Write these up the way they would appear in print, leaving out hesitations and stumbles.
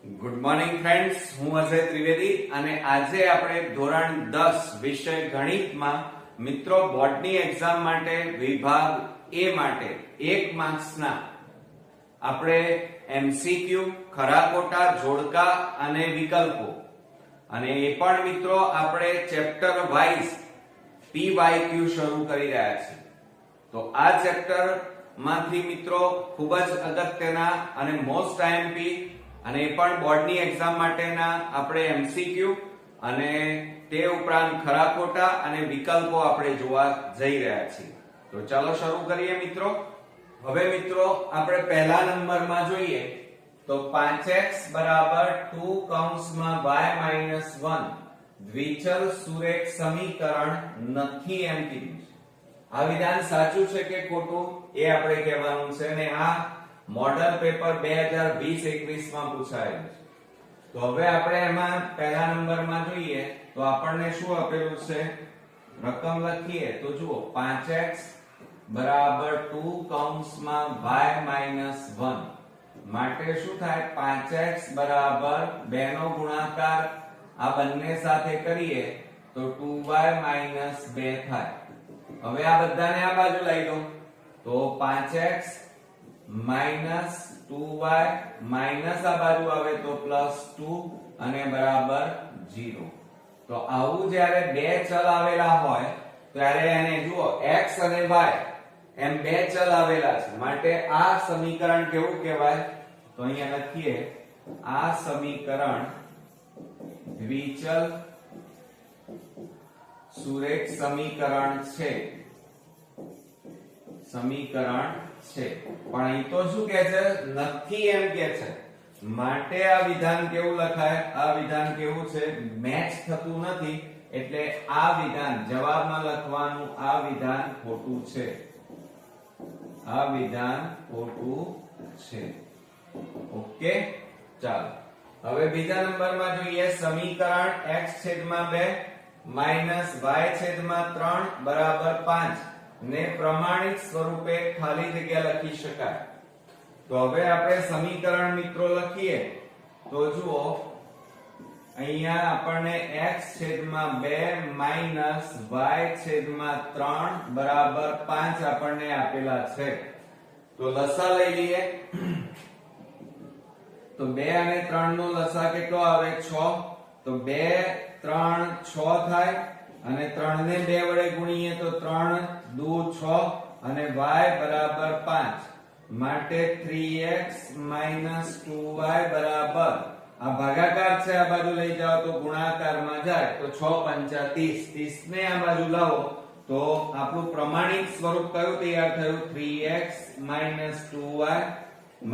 Good morning friends, હું અજય ત્રિવેદી અને આજે આપણે ધોરણ 10 વિષય ગણિતમાં મિત્રો બોર્ડની એક્ઝામ માટે વિભાગ એ માટે 1 માર્ક્સના આપણે એમસીક્યુ, ખરા ખોટા, જોડકા અને વિકલ્પો અને એ પણ મિત્રો આપણે ચેપ્ટર વાઇઝ પીવાયક્યુ શરૂ કરી રહ્યા છીએ. તો આ ચેપ્ટર માંથી મિત્રો ખૂબ જ અગત્યના અને મોસ્ટ આઈએમપી અને એ પણ બોર્ડની એક્ઝામ માટેના આપણે એમસીક્યુ અને તે ઉપરાંત ખરા ખોટા અને વિકલ્પો આપણે જોવા જઈ રહ્યા છીએ. તો ચાલો શરૂ કરીએ મિત્રો. હવે મિત્રો આપણે પહેલા નંબરમાં જોઈએ તો 5x બરાબર 2 કૌંસમાં y - 1 દ્વિચલ સુરેખ સમીકરણ નથી એમ કીધું છે. આ વિધાન સાચું છે કે ખોટું એ આપણે કહેવાનું છે અને આ મોડલ પેપર 2020-21 માં પૂછાયેલું છે. તો હવે આપણે એમાં પહેલા નંબરમાં જોઈએ તો આપણને શું આપેલું છે, રકમ લખીએ તો જુઓ 5x બરાબર 2 કૌંસમાં y - 1 માટે શું થાય, 5x બરાબર 2 નો ગુણાકાર આ બંને સાથે કરીએ તો 2y - 2 થાય. હવે આ બધાને આ બાજુ લઈ લો તો 5x minus 2y minus આ બાજુ આવે તો plus 2 અને બરાબર 0. તો આવું જ્યારે બે ચલ આવેલા હોય ત્યારે એને જુઓ x અને y એમ બે ચલ આવેલા છે માટે આ સમીકરણ કેવું કહેવાય, તો અહીંયા લખીએ આ સમીકરણ દ્વિચલ સુરેખ સમીકરણ છે. પણ અહીં તો શું કહે છે, નથી એમ કે છે માટે આ વિધાન કેવું લખાય, આ વિધાન કેવું છે, મેચ થતું નથી એટલે આ વિધાન જવાબમાં લખવાનું આ વિધાન ખોટું છે. આ વિધાન ખોટું છે. ઓકે, ચાલો હવે બીજા નંબરમાં જોઈએ સમીકરણ x/2 y/3 બરાબર 5 ને પ્રમાણિત સ્વરૂપે ખાલી જગ્યા લખી શકાય. તો હવે આપણે સમીકરણ મિત્રો લખીએ તો જુઓ અહીંયા આપણને x/2 y/3 બરાબર 5 આપણને આપેલા છે. તો લસા લઈ લઈએ તો 2 અને 3 નો લસા કેટલો આવે, 6. તો 2 3 6 થાય અને 3 ને 2 વડે ગુણીએ તો 3 2 6 અને y બરાબર 5 માટે 3x - 2y બરાબર આ ભાગાકાર છે, આ બાજુ લઈ જાઓ તો ગુણાકારમાં જાય તો 6 5 30 ને આ બાજુ લાવો તો આપણું પ્રમાણિત સ્વરૂપ કયું તૈયાર થયું, 3x - 2y -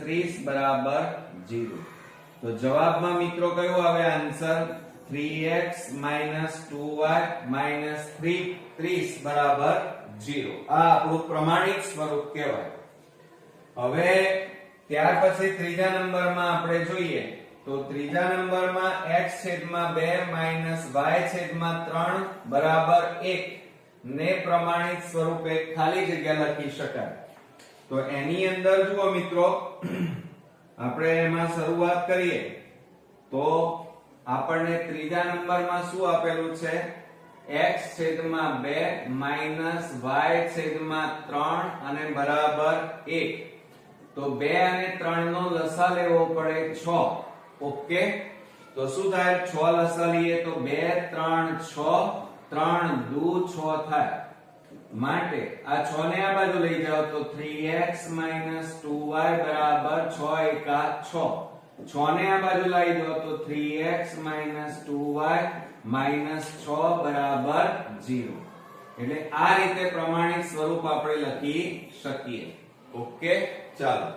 30 બરાબર 0. તો જવાબમાં મિત્રો કયું આવે આન્સર, 3x - 2y - 30 બરાબર 0. આ આપણું પ્રમાણિત સ્વરૂપ કહેવાય. હવે ત્યાર પછી ત્રીજા નંબરમાં આપણે જોઈએ તો ત્રીજા નંબરમાં x/2 - y/3 બરાબર 1 ને પ્રમાણિત સ્વરૂપે ખાલી જગ્યા લખી શકાય. તો એની અંદર જુઓ મિત્રો આપણે એમાં શરૂઆત કરીએ તો આપણને ત્રીજા નંબરમાં શું આપેલું છે, x/2 - y/3 અને બરાબર 1. તો 2 અને 3 નો લસા લેવો પડે 6. ઓકે, તો શું થાય, 6 લસા લઈએ તો 2 3 6 3 2 6 થાય માટે આ 6 ને આ બાજુ લઈ જાઓ તો 3x - 2y બરાબર 6 એકા 6. 6 ને આ બાજુ લઈ દો તો 3x - 2y - 6 બરાબર 0. એટલે આ રીતે પ્રમાણિત સ્વરૂપ આપણે લખી શકીએ. ઓકે, ચાલો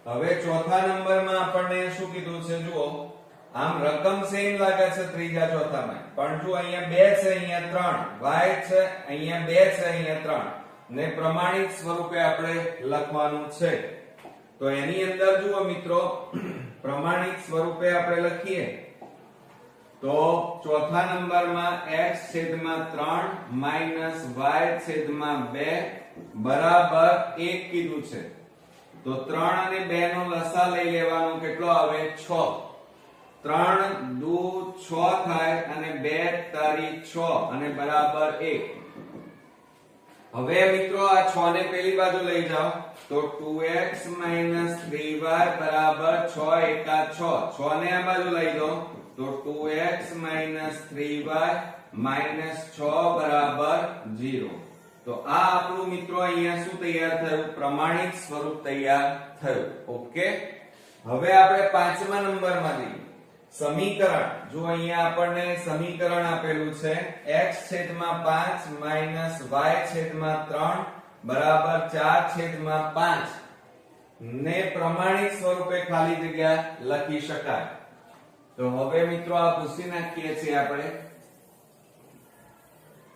હવે ચોથા નંબરમાં આપણને શું કીધું છે, જુઓ આમ રકમ સેમ લાગે છે ત્રીજા ચોથામાં, પણ જો અહીંયા 2 છે, અહીંયા 3 y છે, અહીંયા 2 છે, અહીંયા 3 ને પ્રમાણિત સ્વરૂપે આપણે લખવાનું છે. તો એની અંદર જુઓ મિત્રો પ્રમાણિત સ્વરૂપે આપણે લખીએ તો ચોથા નંબરમાં x/3 - y/2 બરાબર 1 કીધું છે. તો 3 અને 2 નો લસા લઈ લેવાનો, કેટલો આવે 6. 3 દુ 6 થાય અને 2 તારી 6 અને બરાબર 1. હવે મિત્રો આ 6 ને પેલી બાજુ લઈ જાઓ તો 2x 3y બરાબર 6 એકા 6. 6 ને આ બાજુ લઈ જાઓ તો 2x 3y માઈનસ 6 બરાબર 0. તો આ આપણું મિત્રો અહીંયા શું તૈયાર થયું? પ્રમાણિત સ્વરૂપ તૈયાર થયું. ઓકે, હવે આપણે 5મા નંબરમાં જઈએ. સમીકરણ, જો અહીંયા આપણને સમીકરણ આપેલું છે x/5 માઈનસ y/3 બરાબર 4/5 ને પ્રમાણિત સ્વરૂપે ખાલી જગ્યા લખી શકાય. તો હવે મિત્રો આ પૂછી નાખીએ છીએ આપણે.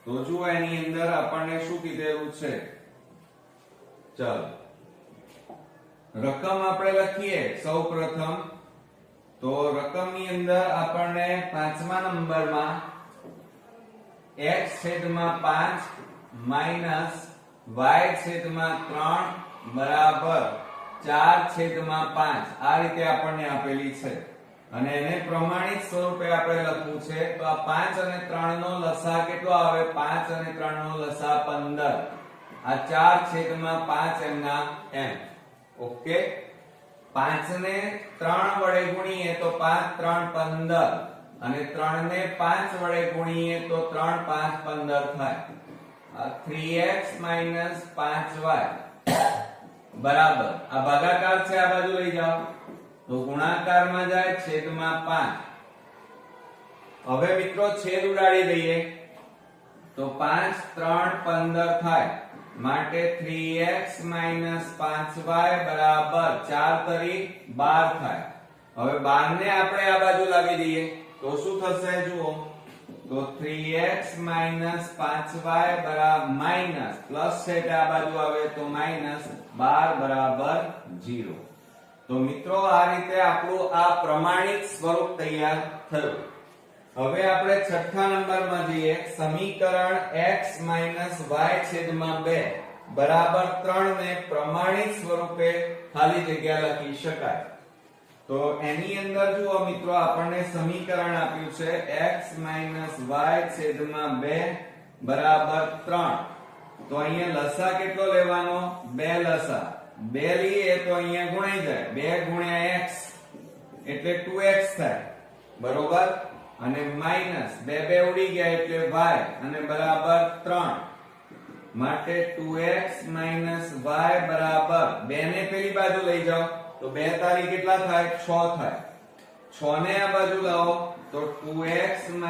તો જો એની અંદર આપણને શું કીધેલું છે? ચાલો રકમ આપણે લખીએ સૌપ્રથમ. તો રકમની અંદર આપણને 5મા નંબરમાં x/5 માઈનસ y/3 બરાબર 4/5 આ રીતે આપણને આપેલી છે અને એને પ્રમાણિત સ્વરૂપે આપણે લખવું છે. તો આ 5 અને 3 નો લસા કેટલો આવે? 5 અને 3 નો લસા 15. આ 4/5 એમના એમ. ઓકે, 5 ને 3 વડે ગુણીએ તો 5 3 15 અને 3 ને 5 વડે ગુણીએ તો 3 5 15 થાય. 3x 5y બરાબર, આ ભાગાકાર છે, આ બાજુ લઈ જાઓ તો ગુણાકારમાં જાય છેદમાં 5. હવે મિત્રો છેદ ઉડાડી દઈએ તો 5 3 15 થાય. માટે 3x 5y બરાબર 4 તરી 12 થાય. હવે 12 ને આપણે આ બાજુ લાવી દઈએ તો શું થશે? જુઓ તો 3x 5y બરાબર માઈનસ પ્લસ છે આ બાજુ આવે તો માઈનસ 12 બરાબર 0. તો મિત્રો આ રીતે આપણું આ પ્રમાણિત સ્વરૂપ તૈયાર થયું. હવે આપણે 6થા નંબરમાં જઈએ. સમીકરણ x y/2 બરાબર 3 ને પ્રમાણિત સ્વરૂપે ખાલી જગ્યા લખી શકાય. તો એની અંદર જુઓ મિત્રો આપણને સમીકરણ આપ્યું છે x y/2 બરાબર 3. તો અહીંયા લસા કેટલો લેવાનો? 2 લસા. 2 લઈએ તો અહીંયા ગુણાઈ જાય. 2 ગુણ્યા x એટલે 2x થાય. બરોબર, અને માઈનસ 2 ઉડી ગયા એટલે y અને બરાબર 3. માટે 2x y બરાબર 2 ને પેલી બાજુ લઈ જાઓ તો 2 તારી કેટલા થાય? 6 થાય. 6 ને આ બાજુ લાવો તો 2x y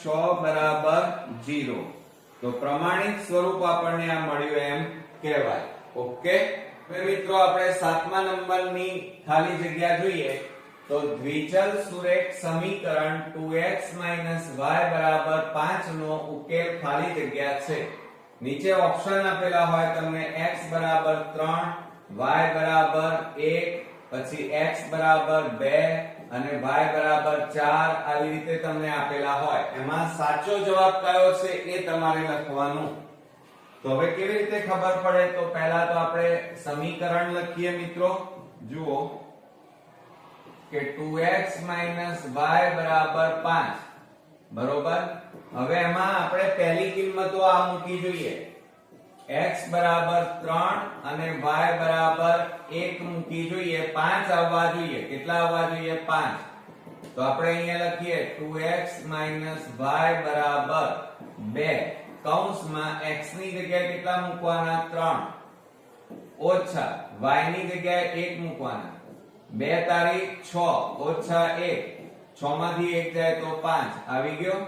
6 બરાબર 0. તો પ્રમાણિત સ્વરૂપ આપણને આ મળ્યું એમ કહેવાય. ઓકે, હવે મિત્રો આપણે 7મા નંબરની ખાલી જગ્યા જોઈએ. તો દ્વિચલ સુરેખ સમીકરણ 2x y બરાબર 5 નો ઉકેલ ખાલી જગ્યા છે. નીચે ઓપ્શન આપેલા હોય તમને x બરાબર 3, y બરાબર 1, પછી x બરાબર 2 અને y બરાબર 4 આવી રીતે તમને આપેલા હોય. એમાં સાચો જવાબ કયો છે એ તમારે લખવાનું. તો હવે કેવી રીતે ખબર પડે? તો પહેલા તો આપણે સમીકરણ લખીએ મિત્રો. જુઓ કે 2x y બરાબર 5 બરોબર. હવે એમાં આપણે પહેલી કિંમતો આ મૂકી જોઈએ. x બરાબર 3 અને y બરાબર 1 મૂકી જોઈએ. 5 આવવા જોઈએ. કેટલા આવવા જોઈએ? 5. તો આપણે અહીંયા લખીએ 2x y બરાબર 2 કૌંસમાં x ની જગ્યાએ કેટલા મૂકવાના? 3 ઓછા y ની જગ્યાએ 1 મૂકવાના. 2 તારીખ 6 ઓછા 1, 6 માંથી 1 જાય તો 5 આવી ગયો.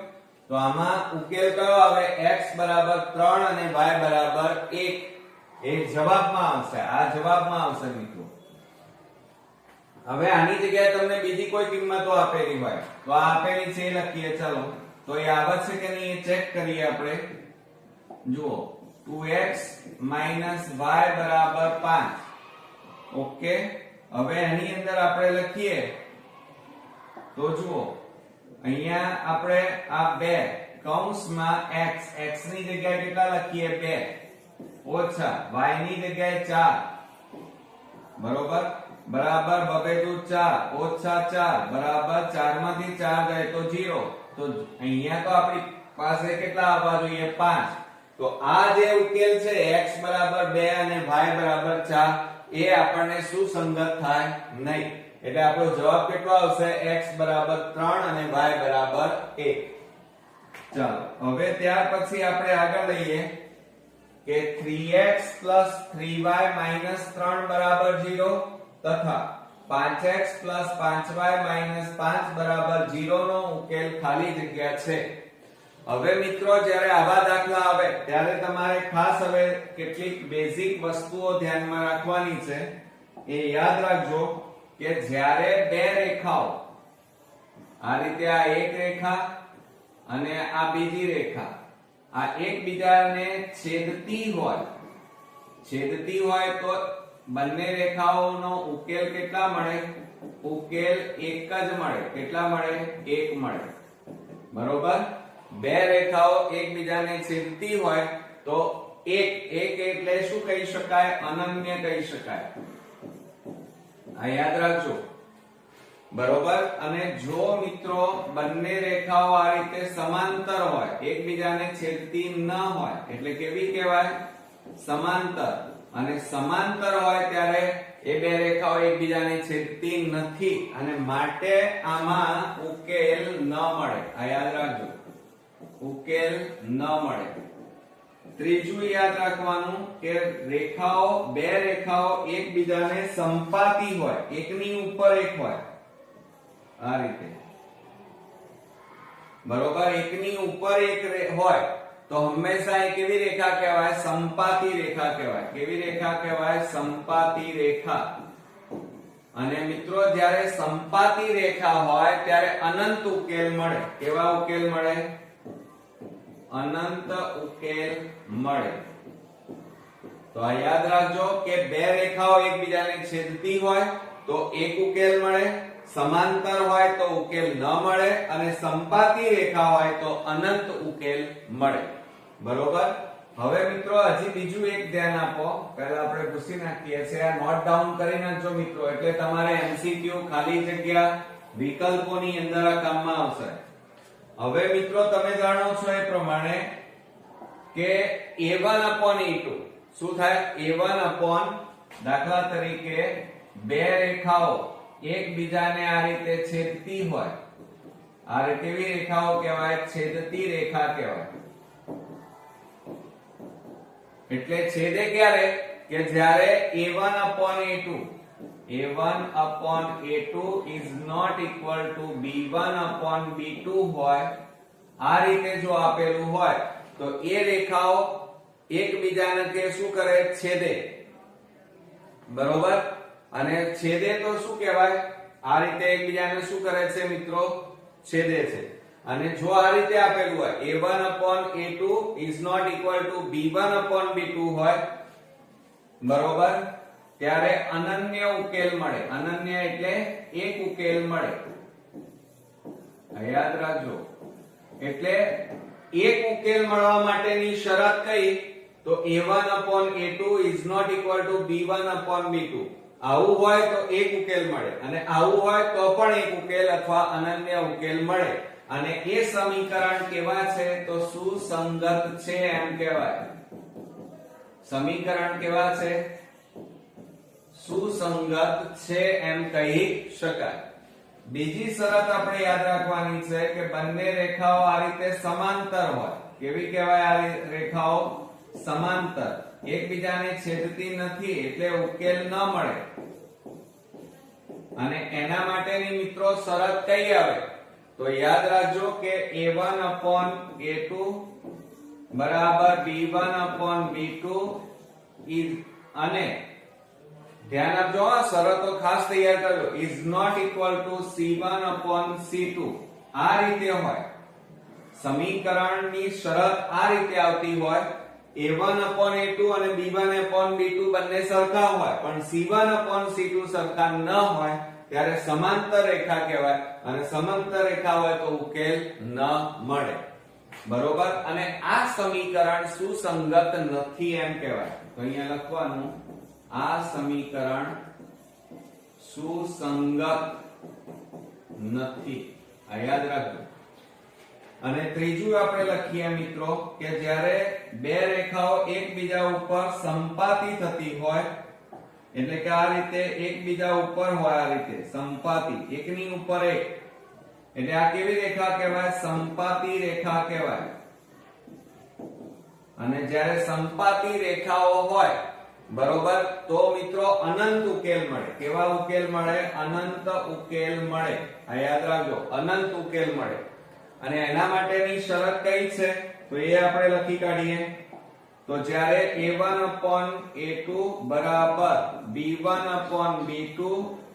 તો આમાં ઉકેલ કયો આવે? x બરાબર 3 અને y બરાબર 1 એ જવાબમાં આવશે. આ જવાબમાં આવશે મિત્રો. હવે આની જગ્યાએ તમને બીજી કોઈ કિંમતો આપેલી હોય તો આ આપેલી છે એ લખીએ. ચાલો તો એ આવે છે કે નહીં એ ચેક કરીએ આપણે. જુઓ 2x y બરાબર 5. ઓકે, હવે એની અંદર આપણે લખીએ તો જુઓ અહીંયા આપણે આ 2 કૌંસમાં x ની જગ્યાએ કેટલા લખીએ? 2 ઓછા y ની જગ્યાએ 4 બરોબર બરાબર 2 દુ 4 ઓછા 4 બરાબર 4 માંથી 4 જાય તો 0 તો અહીંયા તો આપણી પાસે કેટલા આવવા જોઈએ 5 તો આ જે ઉકેલ છે x બરાબર 2 અને y બરાબર 4 એ આપણને સુસંગત થાય નહીં એટલે આપણો જવાબ કેટલો આવશે x બરાબર 3 અને y બરાબર 1 ચાલો હવે ત્યાર પછી આપણે આગળ લઈએ કે 3x 3y 3 બરાબર 0 તથા 5x 5y 5 બરાબર 0 નો ઉકેલ ખાલી જગ્યા છે હવે મિત્રો જ્યારે આવા દાખલા આવે ત્યારે તમારે ખાસ હવે કેટલીક બેઝિક વસ્તુઓ ધ્યાનમાં રાખવાની છે એ યાદ રાખજો કે જ્યારે બે રેખાઓ આ રીતે આ એક રેખા અને આ બીજી રેખા આ એકબીજાને છેદતી હોય તો બંને રેખાઓનો ઉકેલ કેટલા મળે ઉકેલ એક જ મળે કેટલા મળે એક મળે બરોબર બે રેખાઓ એકબીજાને છેદતી હોય તો એક એટલે શું કહી શકાય અનન્ય કહી શકાય આ યાદ રાખજો બરોબર અને જો મિત્રો બંને રેખાઓ આ રીતે સમાંતર હોય એકબીજાને છેદતી ન હોય એટલે કેવી કહેવાય સમાંતર અને સમાંતર હોય ત્યારે એ બે રેખાઓ એકબીજાને છેદતી નથી અને માટે આમાં ઉકેલ ન મળે આ યાદ રાખજો ઉકેલ ન મળે ત્રીજું યાદ રાખવાનું કે બે રેખાઓ એકબીજાને સંપાતી હોય એકની ઉપર એક હોય આ રીતે બરોબર એકની ઉપર એક હોય તો હંમેશા એ કેવી રેખા કહેવાય સંપાતી રેખા કહેવાય કેવી રેખા કહેવાય સંપાતી રેખા અને મિત્રો જ્યારે સંપાતી રેખા હોય ત્યારે અનંત ઉકેલ મળે કેવા ઉકેલ મળે અનંત ઉકેલ મળે તો આ યાદ રાખજો કે બે રેખાઓ એકબીજાને છેદતી હોય તો એક ઉકેલ મળે સમાંતર હોય તો ઉકેલ ન મળે અને સંપાતી રેખા હોય તો અનંત ઉકેલ મળે બરોબર હવે મિત્રો હજી બીજું એક ધ્યાન આપો પહેલા આપણે પૂછી નાખીએ છે આ નોટ ડાઉન કરી નાખજો મિત્રો એટલે તમારે એમસીક્યુ ખાલી જગ્યા વિકલ્પોની અંદર આ કામમાં આવશે હવે મિત્રો તમે જાણો છો એ પ્રમાણે કે a1/a2 શું થાય a1 દાખલા તરીકે બે રેખાઓ એકબીજાને આ રીતે છેદતી હોય આ કેવી રેખાઓ કહેવાય છેદતી રેખા કહેવાય એટલે છેદે ક્યારે કે જ્યારે a1/a2 is not equal to b1/b2 હોય આ રીતે જો આપેલું હોય તો એ રેખાઓ એકબીજાને તે શું કરે છેદે બરોબર અને છેદે તો શું કહેવાય આ રીતે એકબીજાને શું કરે છે મિત્રો છેદે છે અને જો આ રીતે આપેલું હોય a1/a2 is not equal to b1/b2 હોય બરોબર ત્યારે અનન્ય ઉકેલ મળે અનન્ય એટલે એક ઉકેલ મળે યાદ રાખજો એટલે એક ઉકેલ મળવા માટેની શરત કઈ તો a1/a2 is not equal to b1/b2 આવું હોય તો એક ઉકેલ મળે અને આવું હોય તો પણ એક ઉકેલ અથવા અનન્ય ઉકેલ મળે અને એ સમીકરણ કેવા છે તો સુસંગત છે એમ કહેવાય સમીકરણ કેવા છે સુસંગત છે એમ કહી શકાય બીજી શરત આપણે યાદ રાખવાની છે કે બંને રેખાઓ આ રીતે સમાંતર હોય કેવી કહેવાય આ રેખાઓ સમાંતર એકબીજાને છેદતી નથી એટલે ઉકેલ ન મળે અને એના માટેની મિત્રો શરત કઈ આવે તો યાદ રાખજો કે a1/a2 બરાબર b1/b2 અને ધ્યાન આપજો આ શરતો ખાસ તૈયાર કરજો is not equal to c1/c2 આ રીતે હોય સમીકરણની શરત આ રીતે આવતી હોય a1/a2 અને b1/b2 બંને સરખા હોય પણ c1/c2 સરખા ન હોય ત્યારે સમાંતર રેખા કહેવાય અને સમાંતર રેખા હોય તો ઉકેલ ન મળે બરોબર, અને આ સમીકરણ સુસંગત નથી એમ કહેવાય. તો અહીંયા લખવાનું આ સમીકરણ સુસંગત નથી, આ યાદ રાખજો. અને ત્રીજું આપણે લખીએ મિત્રો કે જ્યારે બે રેખાઓ એકબીજા ઉપર સંપાતી થતી હોય, એટલે કે આ રીતે એકબીજા ઉપર હોય, આ રીતે સંપાતી, એકની ઉપર એક, એટલે આ કેવી રેખા કહેવાય? સંપાતી રેખા કહેવાય. અને જ્યારે સંપાતી રેખાઓ હોય, બરોબર, તો મિત્રો અનંત ઉકેલ મળે. કેવા ઉકેલ મળે? અનંત ઉકેલ મળે. આ યાદ રાખજો, અનંત ઉકેલ મળે. અને એના માટેની શરત કઈ છે? તો એ આપણે લખી કાઢીએ. તો જ્યારે a1/a2 બરાબર b1/b2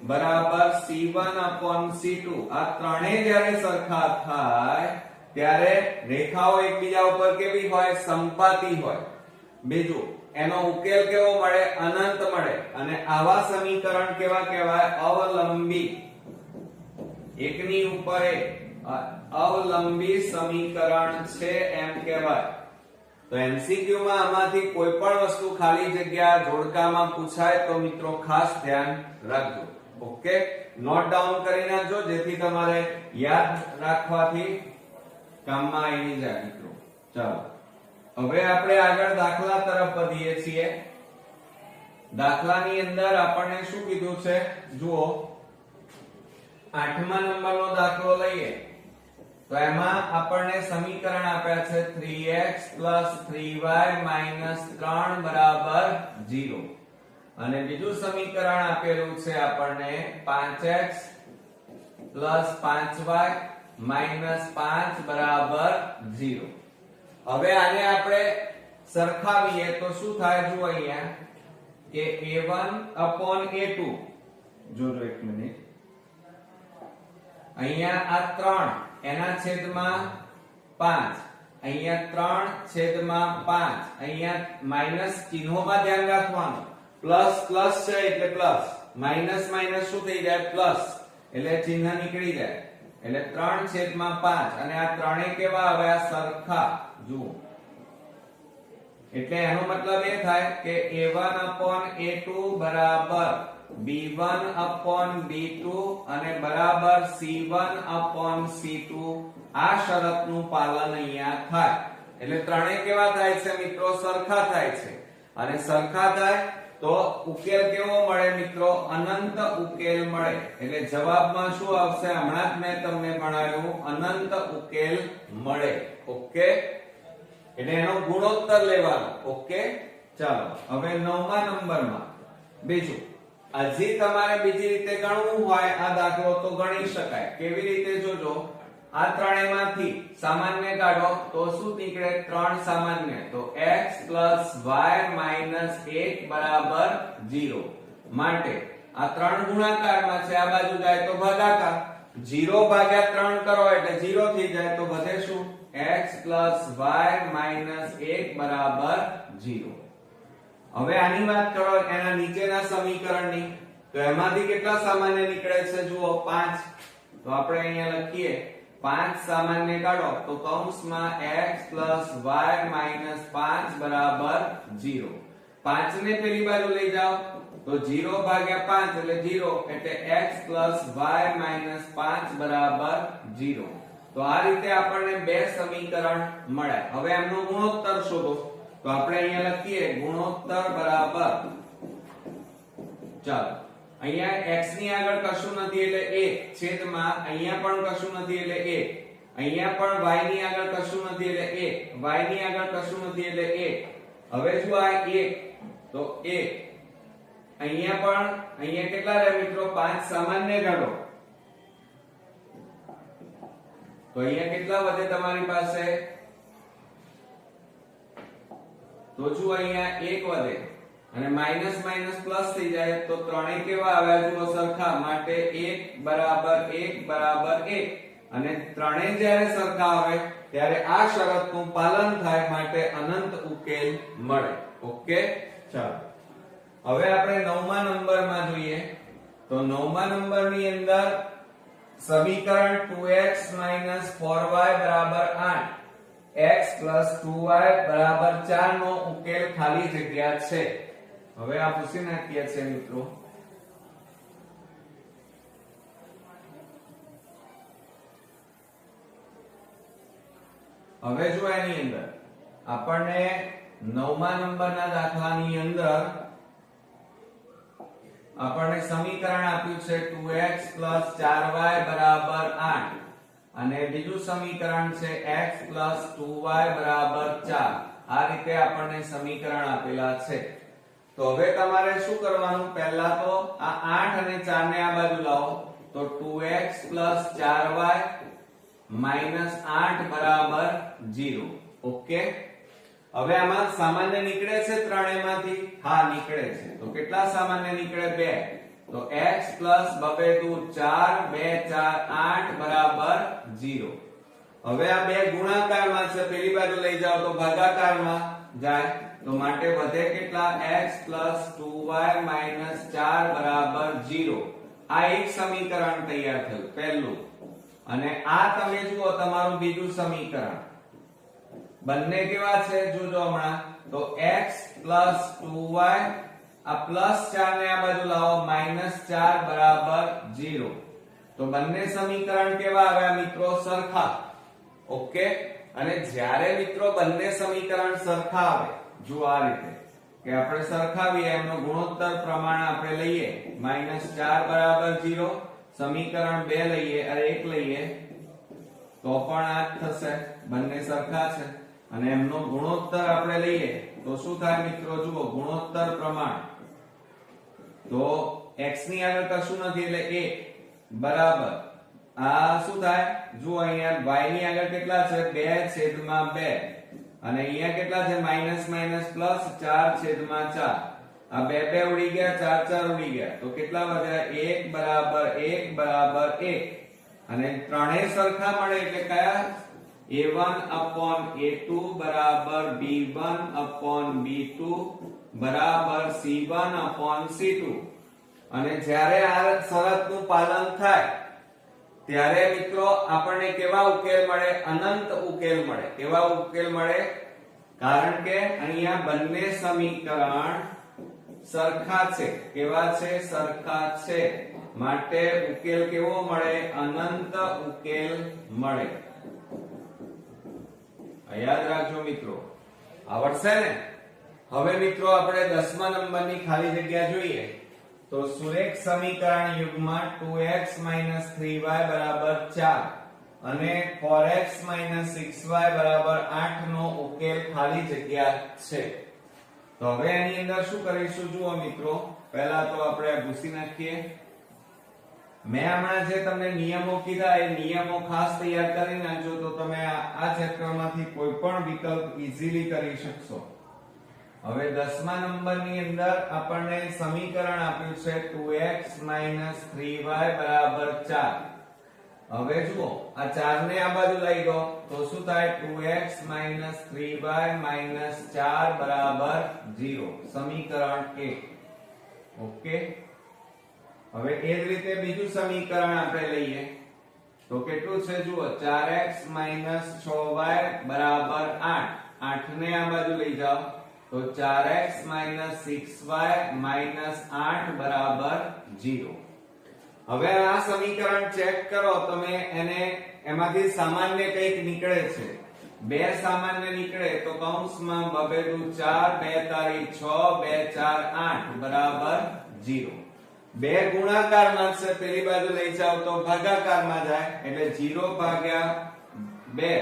બરાબર c1/c2 આ ત્રણેય જ્યારે સરખા થાય ત્યારે રેખાઓ એકબીજા ઉપર કેવી હોય? સંપાતી હોય. બીજું, એનો ઉકેલ કેવો મળે? અનંત મળે. અને આવા સમીકરણ કેવા કહેવાય? અવલંબી, એકની ઉપર એક અવલંબી સમીકરણ છે એમ કહેવાય. તો એમસીક્યુ માં આમાંથી કોઈ પણ વસ્તુ ખાલી જગ્યા જોડકામાં પૂછાય તો મિત્રો ખાસ ધ્યાન રાખજો. ઓકે, નોટ ડાઉન કરી નાખજો જેથી તમારે યાદ રાખવાથી કામમાં આવી જાય મિત્રો. ચાલો હવે આપણે આગળ દાખલા તરફ વધીએ છીએ. દાખલાની અંદર આપણને શું કીધું છે? જુઓ, 8મા નંબરનો દાખલો લઈએ તો એમાં આપણને સમીકરણ આપ્યા છે 3x 3y 3 બરાબર 0. અને બીજું સમીકરણ આપેલું છે આપણને 5x 5y 5 બરાબર 0. હવે આને આપણે સરખાવીએ તો શું થાય? જુઓ અહીંયા કે a1/a2, જોજો એક મિનિટ, અહીંયા આ 3 એના છેદમાં 5, અહીંયા 3/5, અહીંયા માઈનસ ચિહ્નોમાં ધ્યાન રાખવાનું. પ્લસ પ્લસ છે એટલે પ્લસ, માઈનસ માઈનસ શું થઈ જાય? પ્લસ, એટલે ચિહ્ન નીકળી જાય. એટલે 3/5 અને આ ત્રણેય કેવા આવે? આ સરખા. જુઓ, એટલે એનો મતલબ એ થાય કે a1/a2 બરાબર b1/b2 અને બરાબર c1/c2. આ શરતનું પાલન અહીંયા થાય. એટલે ત્રણેય કેવા થાય છે મિત્રો? સરખા થાય છે. અને સરખા થાય તો ઉકેલ કેવો મળે મિત્રો? અનંત ઉકેલ મળે. એટલે જવાબમાં શું આવશે? હમણાં જ મેં તમને ભણાવ્યું, અનંત ઉકેલ મળે. ઓકે, એટલે એનો ગુણોત્તર લેવાનો. ઓકે, ચાલો હવે 9મા નંબરમાં બીજું. હજી તમારે બીજી રીતે ગણવું હોય આ દાખલો તો ગણી શકાય. કેવી રીતે? જોજો, આ ત્રણેયમાંથી સામાન્ય કાઢો તો શું નીકળે? 3 સામાન્ય, તો x y 1 બરાબર 0. માટે આ 3 ગુણાકારમાં છે, આ બાજુ જાય તો ભાગાકાર. 0 ભાગ્યા 3 કરો એટલે 0 થઈ જાય. તો વધે શું? x y 1 બરાબર 0. હવે આની વાત કરો એના નીચેના સમીકરણની, તો એમાંથી કેટલા સામાન્ય નીકળે છે? જુઓ 5. તો આપણે અહીંયા લખીએ 5 સામાન્ય કાઢો તો કૌંસમાં x y 5 બરાબર 0. 5 ને પેલી બાજુ લઈ જાઓ તો 0 ભાગ્યા 5 એટલે 0, એટલે x y 5 બરાબર 0. તો આ રીતે આપણને બે સમીકરણ મળ્યા. હવે એમનો ગુણોત્તર શોધો. તો આપણે અહીંયા લખીએ ગુણોત્તર બરાબર, ચાલો અહીંયા x ની આગળ કશું નથી એટલે 1 છેદમાં અહીંયા પણ કશું નથી એટલે 1, અહીંયા પણ y ની આગળ કશું નથી એટલે 1, y ની આગળ કશું નથી એટલે 1. હવે જો આ 1 તો 1, અહીંયા પણ, અહીંયા કેટલા રહે મિત્રો? 5 સામાન્ય કાઢો તો અહીંયા કેટલા વધે તમારી પાસે? તો જો અહીંયા 1 વધે અને માઈનસ માઈનસ પ્લસ થઈ જાય તો ત્રણેય કેવા આવ્યા? જુઓ સરખા. માટે 1 બરાબર 1 બરાબર 1. અને ત્રણેય જ્યારે સરખા આવે ત્યારે આ શરતનું પાલન થાય, માટે અનંત ઉકેલ મળે. ઓકે, ચાલો હવે આપણે 9મા નંબરમાં જોઈએ. તો 9મા નંબરની અંદર સમીકરણ 2x 4y બરાબર 8. x 2y 4 નો ઉકેલ ખાલી જગ્યા છે. હવે આ પૂછી નાખીએ છે મિત્રો. હવે જો એની અંદર આપણને 9મા નંબરના દાખલાની અંદર આપણને સમીકરણ આપ્યું છે 2x 4y 8 અને બીજું સમીકરણ છે x 2y 4. આ રીતે આપણને સમીકરણ આપેલા છે. તો હવે તમારે શું કરવાનું? પહેલા તો આ 8 અને 4 ને આ બાજુ લાવો તો 2x 4y -8 0. ઓકે. હવે આમાં સામાન્ય નીકળે છે ત્રણેયમાંથી? હા નીકળે છે. તો કેટલા સામાન્ય નીકળે? 2. તો x 2 4 2 4 8 0. હવે આ બે ગુણાકારમાં છે, પેલી બાજુ લઈ જાઓ તો ભાગાકારમાં જાય. તો માટે વધે કેટલા? x 2y 4 0. આ એક સમીકરણ તૈયાર થયું પહેલું. અને આ તમે જુઓ તમારું બીજું સમીકરણ. બંને કેવા છે જોજો હમણાં. તો x 2y આ +4 ને આ બાજુ લાવો -4 0. તો બંને સમીકરણ કેવા આવ્યા મિત્રો? સરખા. ઓકે. અને જ્યારે મિત્રો બંને સમીકરણ સરખા આવે, જો આ રીતે કે આપણે સરખાવીએ એમનો ગુણોત્તર પ્રમાણ આપણે લઈએ -4 0, સમીકરણ 2 લઈએ અને 1 લઈએ તો પણ આ જ થશે. બંને સરખા છે અને એમનો ગુણોત્તર આપણે લઈએ તો શું થાય મિત્રો? જુઓ ગુણોત્તર પ્રમાણ. તો x ની આગળ કશું નથી એટલે 1 બરાબર આ શું થાય? જુઓ અહીંયા y ની આગળ કેટલા છે? 2/2 અને અહીંયા કેટલા છે? Minus minus plus 4/4. આ 2 ઉડી ગયા, 4 ઉડી ગયા. તો કેટલા વધ્યા? 1 બરાબર 1 અને ત્રણેય સરખા મળે એટલે કયા? a1/a2 બરાબર b1/b2 બરાબર c1/c2. અને જ્યારે આ શરતનું પાલન થાય ત્યારે મિત્રો આપણને કેવા ઉકેલ મળે? અનંત ઉકેલ મળે. કેવા ઉકેલ મળે? કારણ કે અહીંયા બંને સમીકરણ સરખા છે. કેવા છે? સરખા છે. માટે ઉકેલ કેવો મળે? અનંત ઉકેલ મળે. યાદ રાખજો મિત્રો, આવડશે ને? હવે મિત્રો આપણે 10મા નંબરની ખાલી જગ્યા જોઈએ. તો સુરેખ સમીકરણ યુગ્મ 2x 3y 4 અને 4x 6y 8 નો ઉકેલ ખાલી જગ્યા છે. તો હવે એની અંદર શું કરીશું જુઓ મિત્રો. પહેલા તો આપણે ભૂસી નાખીએ. મેં હમણાં જે તમને નિયમો કીધા એ નિયમો ખાસ તૈયાર કરી નાખજો તો તમે આ ચેપ્ટરમાંથી કોઈ પણ વિકલ્પ ઈઝીલી કરી શકશો. હવે 10મા નંબરની અંદર આપણને સમીકરણ આપ્યું છે 2x 3y 4. હવે જુઓ આ 4 ને આ બાજુ લઈ દો તો શું થાય? 2x 3y 4 0. સમીકરણ 1. ઓકે. હવે એ જ રીતે બીજું સમીકરણ આપણે લઈએ તો કેટલું છે? જુઓ 4x 6y 8. 8 ને આ બાજુ લઈ જાઓ તો 4x 6y 8 0. હવે આ સમીકરણ ચેક કરો તમે. એને એમાંથી સામાન્ય કંઈક નીકળે છે. બે સામાન્ય નીકળે તો કૌંસમાં 2 2 4 2 તારી 6 2 4 8 0. બે ગુણાકારમાં છે, પેલી બાજુ લઈ જાવ તો ભાગાકારમાં જાય એટલે 0/2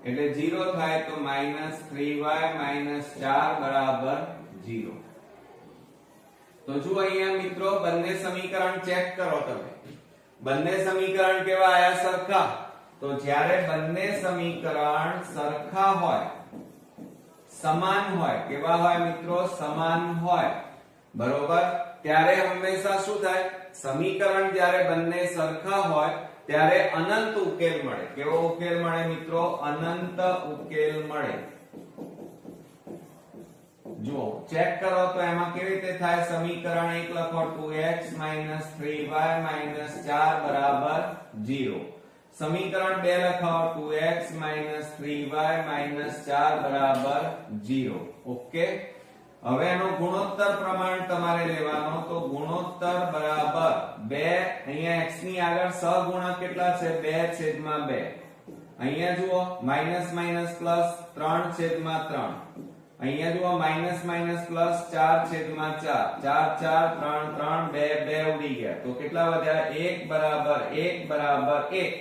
એટલે 0 થાય તો -3y 4 0. તો જુઓ અહીંયા મિત્રો બંને સમીકરણ ચેક કરો તમે. બંને સમીકરણ કેવા આયા? સરખા. તો જ્યારે બંને સમીકરણ સરખા હોય, સમાન હોય, કેવા હોય મિત્રો? સમાન હોય. બરોબર. ત્યારે હંમેશા શું થાય? સમીકરણ જ્યારે બંને સરખા હોય ત્યારે અનંત ઉકેલ મળે. કેવો ઉકેલ મળે મિત્રો? અનંત ઉકેલ મળે. જુઓ ચેક કરો તો એમાં કેવી રીતે થાય? સમીકરણ 1 લખો 2x 3y 4 0. સમીકરણ 2 લખાવો 2x 3y 4 બરાબર 0. ઓકે, હવે એનો ગુણોત્તર પ્રમાણ તમારે લેવાનો, તો ગુણોત્તર બરાબર 2, અહીંયા x ની આગળ સહગુણક કેટલા છે 2/2. અહીંયા જુઓ માઈનસ માઈનસ પ્લસ 3/3. અહીંયા જુઓ માઈનસ માઈનસ પ્લસ 4/4. 4 4 3 3 2 2 ઉડી ગયા, તો કેટલા વધ્યા 1 બરાબર 1.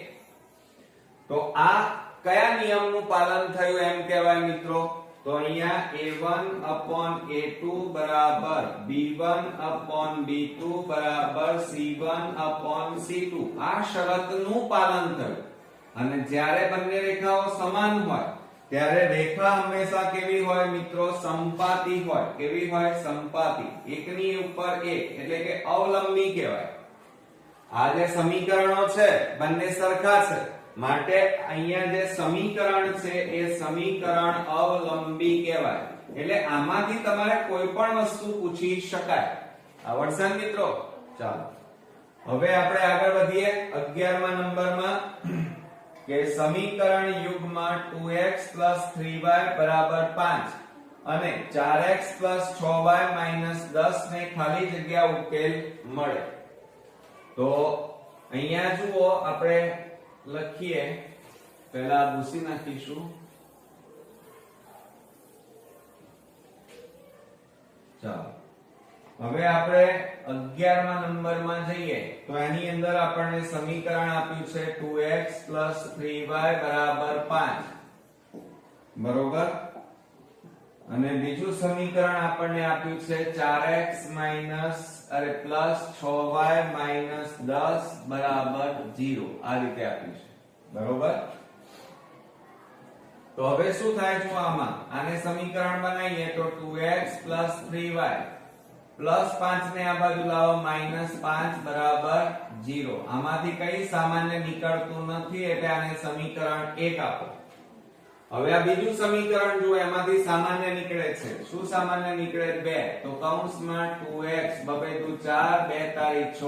તો આ કયા નિયમનું પાલન થયું એમ કહેવાય મિત્રો? તો અહીંયા a1/a2 બરાબર b1/b2 બરાબર c1/c2 આ શરતનું પાલન થયું. અને જ્યારે બંને રેખાઓ સમાન હોય ત્યારે રેખા હંમેશા કેવી હોય મિત્રો? સંપાતી હોય. કેવી હોય? સંપાતી. એકની ઉપર એક એટલે કે અવલંબી કહેવાય. આ જે સમીકરણો છે બંને સરખા છે માટે અહીંયા જે સમીકરણ છે એ સમીકરણ અવલંબી કહેવાય. એટલે આમાંથી તમારે કોઈ પણ વસ્તુ પૂછી શકાય. આવડશે મિત્રો? ચાલો હવે આપણે આગળ વધીએ 11મા નંબરમાં કે સમીકરણ યુગ્મ 2x 3y બરાબર 5 અને 4x 6y 10 ને ખાલી જગ્યા ઉકેલ મળે. તો અહીંયા જુઓ આપણે લખીએ, પહેલા ભૂસી નાખીશું. ચાલો હવે આપણે 11મા નંબરમાં જઈએ તો એની અંદર આપણને સમીકરણ આપ્યું છે 2x 3y બરાબર 5 બરોબર. અને બીજું સમીકરણ આપણને આપ્યું છે 4x પ્લસ 6y 10 બરાબર 0. આ રીતે આપ્યું છે બરોબર. તો હવે શું થાય છે આમાં? આને સમીકરણ બનાવીએ તો 2x 3y પ્લસ 5 ને આ બાજુ લાવો -5 બરાબર 0. આમાંથી કઈ સામાન્ય નીકળતું નથી એટલે આને સમીકરણ 1 આપો. હવે આ બીજું સમીકરણ જો એમાંથી સામાન્ય નીકળે છે. શું સામાન્ય નીકળે? 2. તો કૌંસમાં 2x 2 × 4 2 × 6 2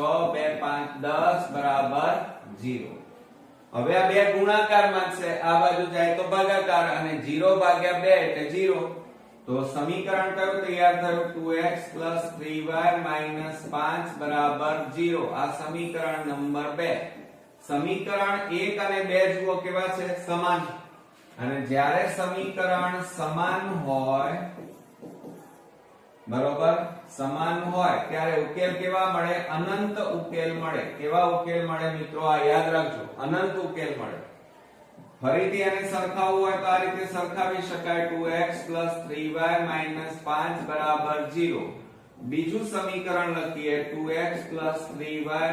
5 10 બરાબર 0. હવે આ બે ગુણાકારમાં છે, આ બાજુ જાય તો ભાગાકાર અને 0 ભાગ્યા 2 એટલે 0. તો સમીકરણ કયું તૈયાર થયું? 2x 3y 5 બરાબર 0. આ સમીકરણ નંબર 2. સમીકરણ 1 અને 2 જુઓ કેવા છે? સમાન. અને જ્યારે સમીકરણ સમાન હોય બરોબર, સમાન હોય ત્યારે ઉકેલ કેવા મળે? અનંત ઉકેલ મળે. કેવા ઉકેલ મળે મિત્રો? આ યાદ રાખજો, અનંત ઉકેલ મળે. ફરીથી આને સરખાવવું હોય તો આ રીતે સરખાવી શકાય. 2x 3y 5 બરાબર 0. બીજું સમીકરણ લખીએ 2x 3y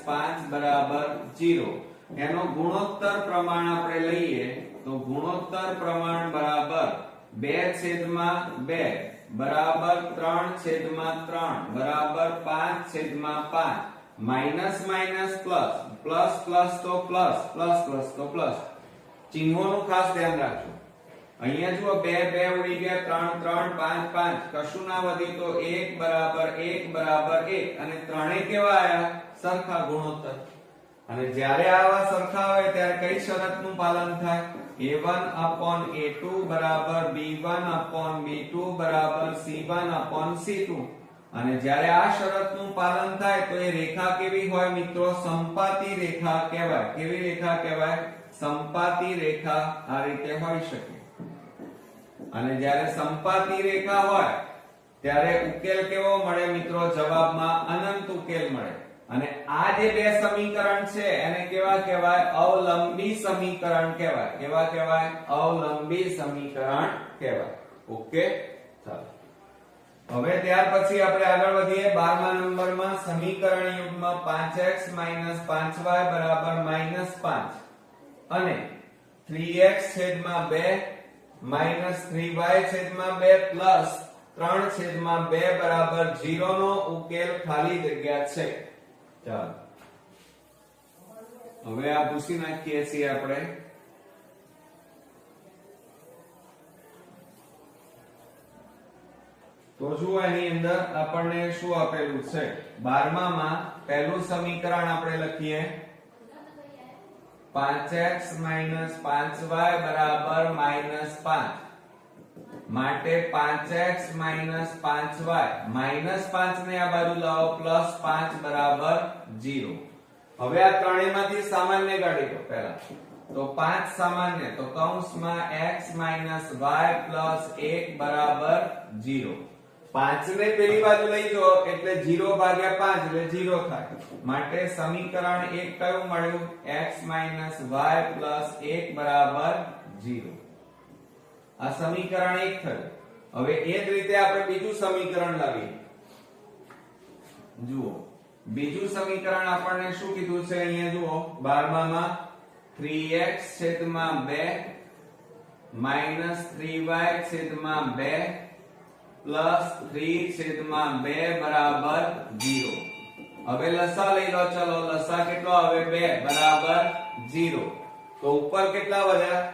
5 બરાબર 0. એનો ગુણોત્તર પ્રમાણ આપણે લઈએ તો ગુણોત્તર પ્રમાણ બરાબર 2/2 બરાબર 3/3 બરાબર 5/5. Minus minus plus, plus plus તો પ્લસ, પ્લસ પ્લસ તો પ્લસ. ચિહ્નોનું ખાસ ધ્યાન રાખજો. અહીંયા જુઓ 2 2 ઉડી ગયા, 3 3 5 5 કશું ના વધ્યું તો 1 બરાબર 1 બરાબર 1 અને ત્રણેય કેવા આયા? સરખા ગુણોત્તર. અને જ્યારે આવા સરખા હોય ત્યારે કઈ શરતનું પાલન થાય? a1/a2 બરાબર b1/b2 બરાબર c1/c2. અને જ્યારે આ શરતનું પાલન થાય તો એ રેખા કેવી હોય મિત્રો? સંપાતી રેખા કહેવાય. કેવી રેખા કહેવાય? સંપાતી રેખા આ રીતે હોઈ શકે. અને જ્યારે સંપાતી રેખા હોય ત્યારે ઉકેલ કેવો મળે મિત્રો? જવાબમાં અનંત ઉકેલ મળે. અને આ જે બે સમીકરણ છે એને કેવા કહેવાય? અવલંબી સમીકરણ કહેવાય. કેવા કહેવાય? અવલંબી સમીકરણ કહેવાય. ઓકે, ચાલો હવે ત્યાર પછી આપણે આગળ વધીએ 12મા નંબરમાં સમીકરણ યુગ્મ 5x 5y બરાબર -5 અને 3x/2 3y/2 પ્લસ 3/2 બરાબર 0 નો ઉકેલ ખાલી જગ્યા છે. ચાલો હવે આ પૂછી નાખીએ છીએ આપણે. તો જુઓ એની અંદર આપણને શું આપેલું છે? 12મા માં પહેલું સમીકરણ આપણે લખીએ 5x minus 5y બરાબર -5 માટે 5x minus 5y -5 ને આ બાજુ લાવો +5 બરાબર 0. હવે આ ત્રણેયમાંથી સામાન્ય કાઢી લો પહેલા. તો 5 સામાન્ય તો કૌંસમાં x minus y plus 1 બરાબર 0. 5 ને પેલી બાજુ લઈ જાઓ એટલે 0 ભાગ્યા 5 એટલે 0 થાય. માટે સમીકરણ 1 કયું મળ્યું? x minus y plus 1 બરાબર 0. આ સમીકરણ 1 થયું. હવે એ જ રીતે આપણે બીજું સમીકરણ લાવીએ. જુઓ બીજું સમીકરણ આપણને શું કીધું છે અહીંયા જુઓ 12માં 3x છેદમાં 2 minus 3y છેદમાં 2 plus 3 છેદમાં 2 બરાબર 0. હવે લસા લઈ લો. ચલો લસા કેટલો આવે? 2 બરાબર 0. તો ઉપર કેટલા વધ્યા?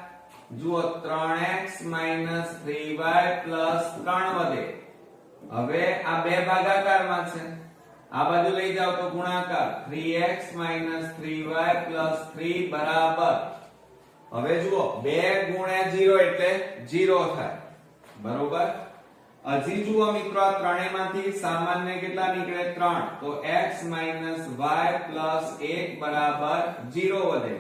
જુઓ 3x minus 3y plus 3 વધે. હવે આ બે ભાગાકારમાં છે, આ બાજુ લઈ જાવ તો ગુણાકાર 3x minus 3y plus 3 બરાબર. હવે જુઓ 2 ગુણ્યા 0 એટલે 0 થાય. બરોબર. હજી જુઓ મિત્રો આ ત્રણેયમાંથી સામાન્ય કેટલા નીકળે? 3. તો x minus y plus 1 બરાબર 0 વધે.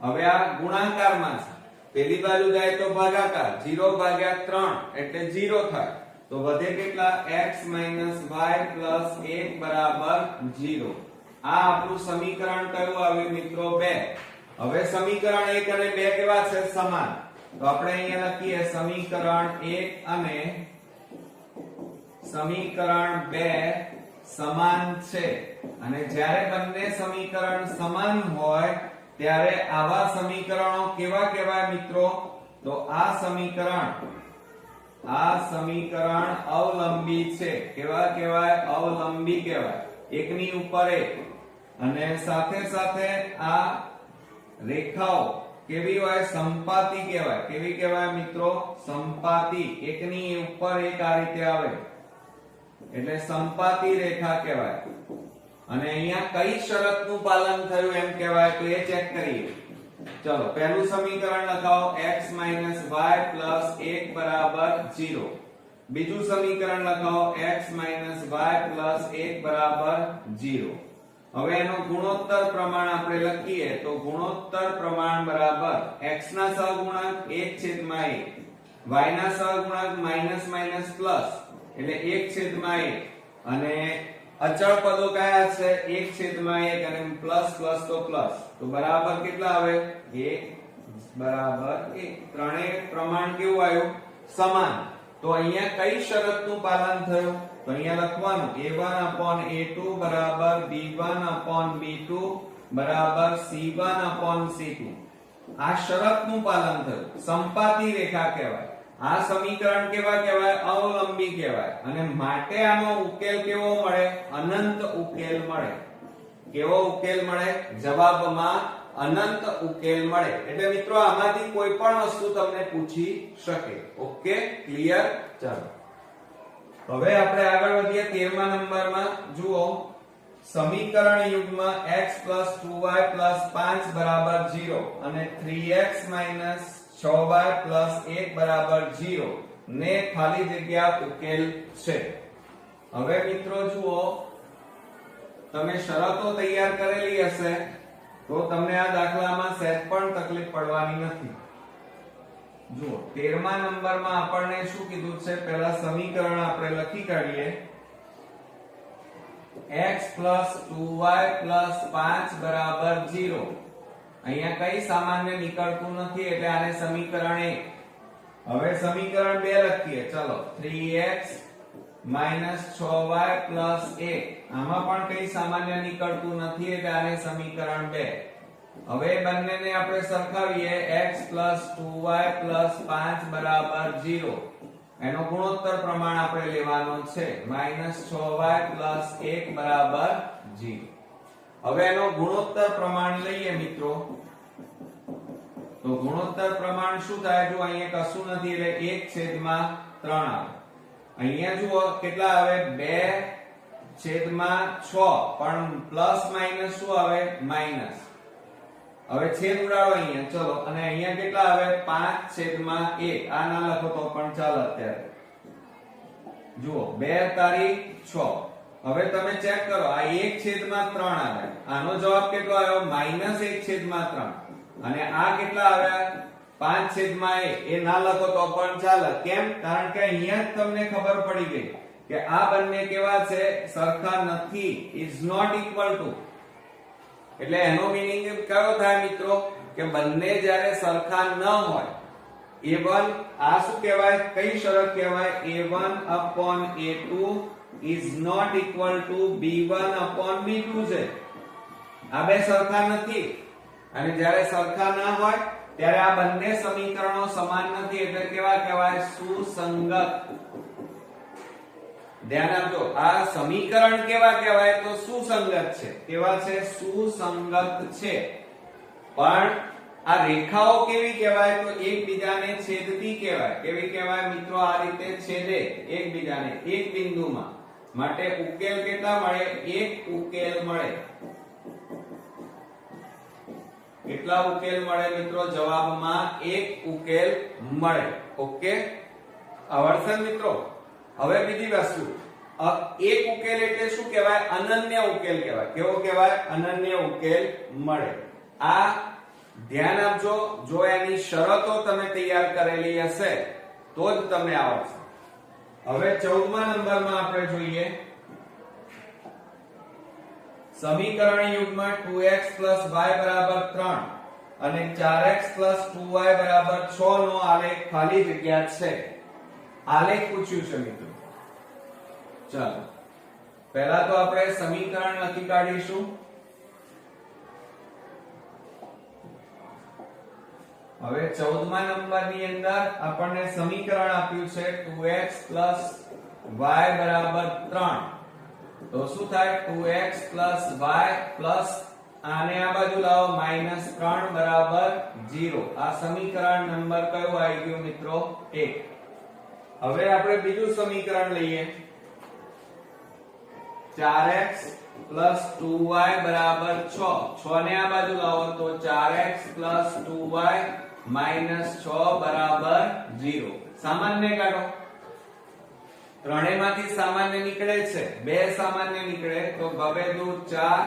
હવે આ ગુણાકારમાં છે, પેલી બાજુ જાય તો ભાગાકાર 0 ભાગ્યા 3 એટલે 0 થાય. તો વધે કેટલા? x minus y plus 1 બરાબર 0. આ આપણું સમીકરણ કયું આવ્યું મિત્રો? 2. હવે સમીકરણ 1 અને 2 કેવા છે? સમાન. તો આપણે અહીંયા લખીએ સમીકરણ 1 અને સમીકરણ 2 સમાન છે. અને જ્યારે બંને સમીકરણ સમાન હોય ત્યારે આવા સમીકરણો કેવા કહેવાય મિત્રો? તો આ સમીકરણ અવલંબી છે. કેવા કહેવાય? અવલંબી કહેવાય. એકની ઉપર એક. અને સાથે સાથે આ રેખાઓ કેવી હોય? સંપાતી કહેવાય. કેવી કહેવાય મિત્રો? સંપાતી. એકની ઉપર એક આ રીતે આવે એટલે સંપાતી રેખા કહેવાય. અને અહીંયા કઈ શરતનું પાલન થયું એમ કહેવાય? તો એ ચેક કરીએ. ચલો પહેલું સમીકરણ લખાવો x minus y plus 1 બરાબર 0. બીજું સમીકરણ લખાવો x minus y plus 1 બરાબર 0. હવે એનો ગુણોત્તર પ્રમાણ આપણે લખીએ તો ગુણોત્તર પ્રમાણ બરાબર x ના સહગુણક 1/1, y ના સહગુણક માઈનસ માઈનસ પ્લસ એટલે 1/1 અને અચળ પદો કયા છે? 1/1 અને પ્લસ પ્લસ તો પ્લસ. તો બરાબર કેટલા આવે? 1 બરાબર 1. ત્રણેય પ્રમાણ કેવું આવ્યું? સમાન. તો અહીંયા કઈ શરતનું પાલન થયું? તો અહીંયા લખવાનું a1/a2 બરાબર b1/b2 બરાબર c1/c2. આ શરતનું પાલન થયું. સંપાતી રેખા કહેવાય. આ સમીકરણ કેવા કહેવાય? અવલંબી કહેવાય. અને માટે આનો ઉકેલ કેવો મળે? અનંત ઉકેલ મળે. કેવો ઉકેલ મળે? જવાબમાં અનંત ઉકેલ મળે. એટલે મિત્રો આમાંથી કોઈ પણ વસ્તુ તમને પૂછી શકે. Okay, clear? ચાલો હવે આપણે આગળ વધીએ 13મા નંબરમાં. જુઓ સમીકરણ યુગ્મ x 2y 5 બરાબર 0 અને 3x 6y 1 બરાબર 0 ને ખાલી જગ્યા ઉકેલ છે. હવે મિત્રો જુઓ તમે શરતો તૈયાર કરેલી હશે તો તમને આ દાખલામાં સહેજ પણ તકલીફ પડવાની નથી. જુઓ 13મા નંબરમાં આપણને શું કીધું છે? પહેલા સમીકરણ આપણે લખી કાઢીએ. x 2y 5 બરાબર 0. અહીંયા કઈ સામાન્ય નીકળતું નથી એટલે આને સમીકરણ 1. હવે સમીકરણ 2 લખીએ. ચલો 3x 6y 1. આમાં પણ કઈ સામાન્ય નીકળતું નથી એટલે આને સમીકરણ 2. હવે બંનેને આપણે સરખાવીએ. x 2y 5 બરાબર 0. એનો ગુણોત્તર પ્રમાણ આપણે લેવાનો છે. -6y 1 બરાબર 0. હવે એનો ગુણોત્તર પ્રમાણ લઈએ મિત્રો. તો ગુણોત્તર પ્રમાણ શું થાય? જો અહીંયા કશું નથી એટલે 1/3 આવે. અહીંયા જુઓ કેટલા આવે? 2/6 પણ પ્લસ માઈનસ શું આવે? માઈનસ. હવે છેદ ઉડાડો અહીંયા, ચલો. અને અહીંયા કેટલા આવે? 5/1. આ ના લખો તો પણ ચાલે અત્યારે. જુઓ 2 તારી 6. હવે તમે ચેક કરો, આ 1/3 આવે. આનો જવાબ કેટલો આવ્યો? -1/3. અને આ કેટલા આવ્યા? 5/1. એ ના લખો તો પણ ચાલે. કેમ? કારણ કે અહીંયા જ તમને ખબર પડી ગઈ કે આ બંને કેવા છે? સરખા નથી. Is not equal to. એટલે એનો મીનિંગ કયો થાય મિત્રો? કે બંને જ્યારે સરખા ન હોય, a1 આ શું કહેવાય? કઈ શરત કહેવાય? a1/a2 is not equal to b1/b2 છે. આ બે સરખા નથી. અને જ્યારે સરખા ના હોય ત્યારે આ બંને સમીકરણો સમાન નથી, એટલે કેવા કહેવાય? સુસંગત. ધ્યાન આપજો, આ સમીકરણ કેવા કહેવાય? તો સુસંગત છે. કેવા છે? સુસંગત છે. પણ આ રેખાઓ કેવી કહેવાય? તો એકબીજાને છેદતી કહેવાય. કેવી કહેવાય મિત્રો? આ રીતે છેદે એકબીજાને એક બિંદુમાં. માટે ઉકેલ કેટલા મળે? એક ઉકેલ મળે. કેટલા ઉકેલ મળે મિત્રો? જવાબમાં એક ઉકેલ મળે. ઓકે, આવડશે મિત્રો? હવે બીજી વસ્તુ, એક ઉકેલ એટલે શું કહેવાય? અનન્ય ઉકેલ કહેવાય. કેવો કહેવાય? અનન્ય ઉકેલ મળે. આ ધ્યાન આપજો, જો એની શરતો તમે તૈયાર કરેલી હશે તો જ તમને આવડશે. હવે 14મા નંબરમાં આપણે જોઈએ સમીકરણ યુગ્મ 2x y 3 અને 4x 2y 6 નો આલેખ ખાલી જગ્યા છે. આલેખ પૂછ્યું છે મિત્રો. ચાલો પહેલા તો આપણે સમીકરણ લખી કાઢીશું. હવે 14મા નંબરની અંદર આપણને સમીકરણ આપ્યું છે 2x y 3. તો શું થાય? 2x y પ્લસ આને આ બાજુ લાવો -3 0. આ સમીકરણ નંબર કયો આવી ગયો મિત્રો? 1. હવે આપણે બીજું સમીકરણ લઈએ 4x 2y 6. 6 ને આ બાજુ લાવો તો 4x 2y -6 0. સામાન્ય કાઢો. ત્રણેયમાંથી સામાન્ય નીકળે છે, બે સામાન્ય નીકળે તો 2 દુ 4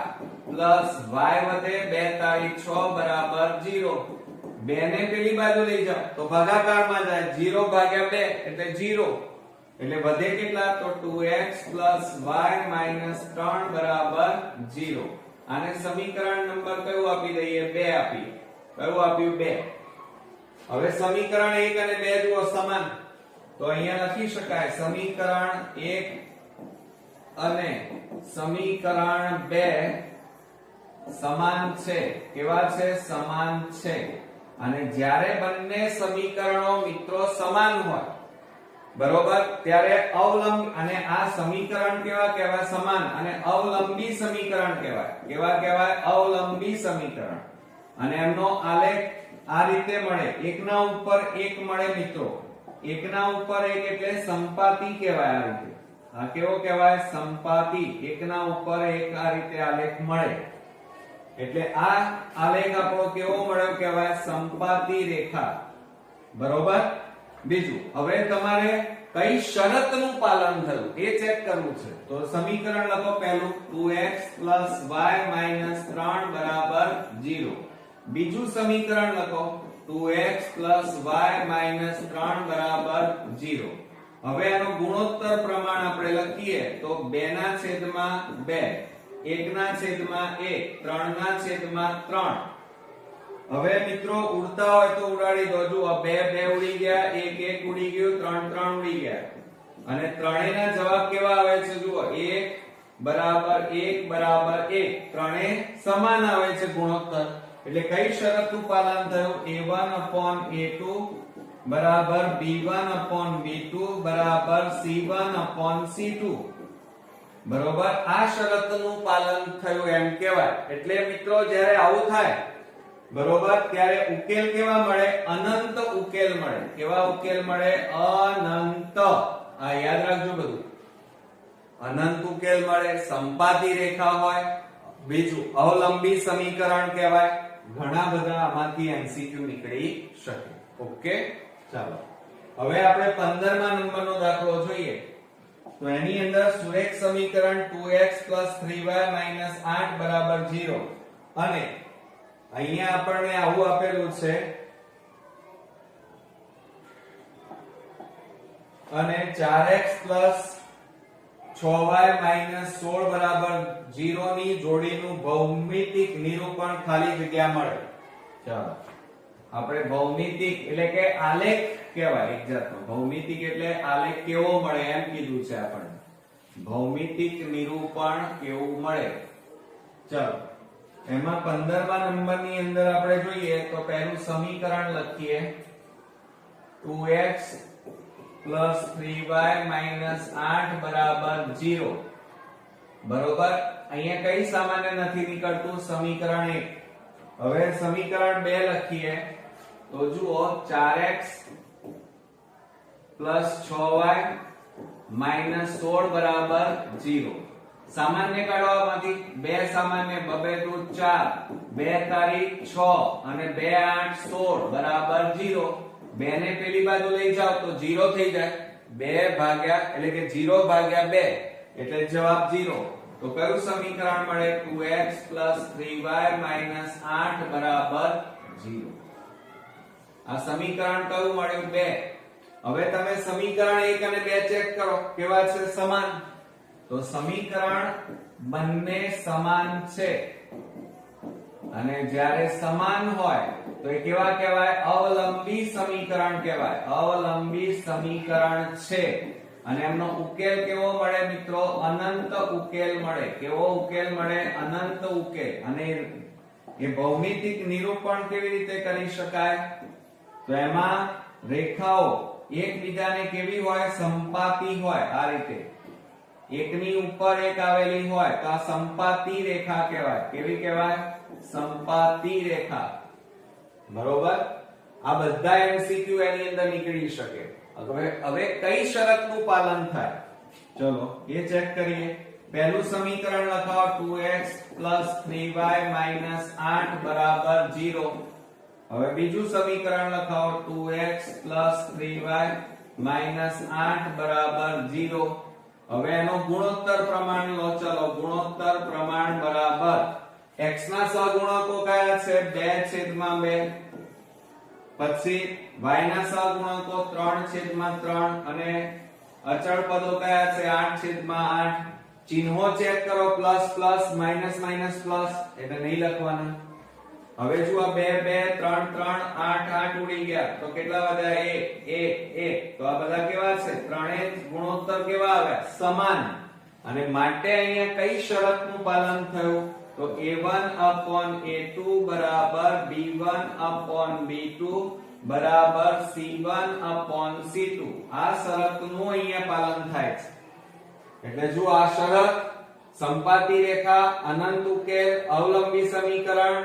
પ્લસ y વધે 2 તારી 6 0. 2 ને પેલી બાજુ લઈ જાઓ તો ભાગાકારમાં જાય, 0 ભાગ્યા 2 એટલે 0. એટલે વધે કેટલા? તો 2x y 3 0. આને સમીકરણ નંબર કયું આપી દઈએ? 2 આપીએ. કયું આપ્યું? 2. હવે સમીકરણ 1 અને 2 જુઓ સમાન, તો અહીંયા લખી શકાય સમીકરણ 1 અને સમીકરણ 2 સમાન છે. કેવા છે? સમાન છે. અને જ્યારે બંને સમીકરણો મિત્રો સમાન હોય, બરોબર, ત્યારે અવલંબી, અને આ સમીકરણ કેવા કહેવાય? સમાન. અને અવલંબી સમીકરણ કહેવાય. કેવા કહેવાય? અવલંબી સમીકરણ. અને એમનો આલેખ આ રીતે મળે, એકના ઉપર એક મળે મિત્રો. એકના ઉપર એક એટલે સંપાતી કહેવાય. આ રીતે આ કેવો કહેવાય? સંપાતી. એકના ઉપર એક આ રીતે આલેખ મળે એટલે આ આલેખ આપણો કેવો મળ્યો કહેવાય? સંપાતી રેખા. બરોબર. બીજું, હવે તમારે કઈ શરતનું પાલન થયું એ ચેક કરવું છે. તો સમીકરણ લખો પહેલું 2x y 3 0. બીજું સમીકરણ લખો 2x y 3 0. હવે આનો ગુણોત્તર પ્રમાણ આપણે લખીએ તો 2/2, 1/1, 3/3. હવે મિત્રો ઉડતા હોય તો ઉડાડી દો. જુઓ 2 ઉડી ગયા, 1 ઉડી ગયું, 3 ઉડી ગયા. અને ત્રણેયના જવાબ કેવા આવે છે? જુઓ 1 1 1. ત્રણેય સમાન આવે છે ગુણોત્તર. એટલે કઈ શરતનું પાલન થયું? a1/a2 b1/b2 c1/c2. બરોબર. આ શરતનું પાલન થયું એમ કહેવાય. એટલે મિત્રો જ્યારે આવું થાય, બરોબર, ત્યારે ઉકેલ કેવા મળે? અનંત ઉકેલ મળે. કેવા ઉકેલ મળે? અનંત. આ યાદ રાખજો બધું. અનંત ઉકેલ મળે, સંપાતી રેખા હોય. બીજું અવલંબી સમીકરણ કહેવાય. ઘણા બધા આમાંથી એમસીક્યુ નીકળી શકે. ઓકે, ચાલો હવે આપણે 15મા નંબરનો દાખલો જોઈએ. તો એની અંદર સુરેખ સમીકરણ 2x 3y 8 0 અને અહીંયા આપણને આવું આપેલું છે અને 4x 6y 16 0 ની જોડીનું ભૌમિતિક નિરૂપણ ખાલી જગ્યા મળે. ચાલો આપણે ભૌમિતિક એટલે કે આલેખ કહેવાય એક જાતનો. ભૌમિતિક એટલે આલેખ કેવો મળે એમ કીધું છે આપણને. ભૌમિતિક નિરૂપણ કેવું મળે. ચાલો એમાં 15મા નંબરની અંદર આપણે જોઈએ તો પહેલું સમીકરણ લખીએ 2x 3y 8 0 બરોબર. અહીંયા કઈ સામાન્ય નથી નીકળતું? સમીકરણ 1. હવે સમીકરણ 2 લખીએ તો જુઓ 4x 6y 16 0. સામાન્ય કાઢવામાંથી 2 સામાન્ય 2 દુ 4 2 તારીખ 6 અને 2 8 16 0. 2 ને પેલી બાજુ લઈ જાવ તો 0 થઈ જાય. 2 ભાગ્યા એટલે કે 0 ભાગ્યા 2 એટલે જવાબ 0. તો કયું સમીકરણ મળે? 2x 3y 8 0. આ સમીકરણ કયું મળ્યું? 2. હવે તમે સમીકરણ 1 અને 2 ચેક કરો કેવા છે? સમાન. તો સમીકરણ બંને સમાન છે અને જ્યારે સમાન હોય તો એ કેવા કહેવાય? અવલંબી સમીકરણ કહેવાય. અવલંબી સમીકરણ છે અને એમનો ઉકેલ કેવો મળે મિત્રો? અનંત ઉકેલ મળે. કેવો ઉકેલ મળે? અનંત ઉકેલ. અને એ ભૌમિતિક નિરૂપણ કેવી રીતે કરી શકાય? તો એમાં રેખાઓ એકબીજાને કેવી હોય? સંપાતી હોય. આ રીતે એકની ઉપર એક આવેલી હોય તો આ સંપાતી રેખા કહેવાય. કેવી કહેવાય? સંપાતી રેખા. બરોબર. આ બધા એમસીક્યુ એની અંદર નીકળી શકે. હવે કઈ શરતનું પાલન થાય? ચલો એ ચેક કરીએ. પહેલું સમીકરણ લખાવો 2x 3y 8 0. હવે બીજું સમીકરણ લખાવો 2x 3y 8 0. હવે એનો ગુણોત્તર પ્રમાણ લો. ચલો ગુણોત્તર પ્રમાણ બરાબર x ના સહગુણકો કયા છે? 2/2. પછી y ના સહગુણકો 3/3 અને અચળ પદો કયા છે? 8/8. ચિહ્નો ચેક કરો. Plus plus minus minus plus એટલે નહીં લખવાના. હવે જુઓ 2 2 3 3 8 8 ઉડી ગયા તો કેટલા વધ્યા? 1 1 1. તો આ બધા કેવા છે? ત્રણેય ગુણોત્તર કેવા આવ્યા? સમાન. અને માટે અહીંયા કઈ શરતનું પાલન થયું? તો a1/a2 b1/b2 c1/c2. આ શરતનું અહીંયા પાલન થાય છે. એટલે જો આ શરત, સંપાતી રેખા, અનંત ઉકેલ, અવલંબી સમીકરણ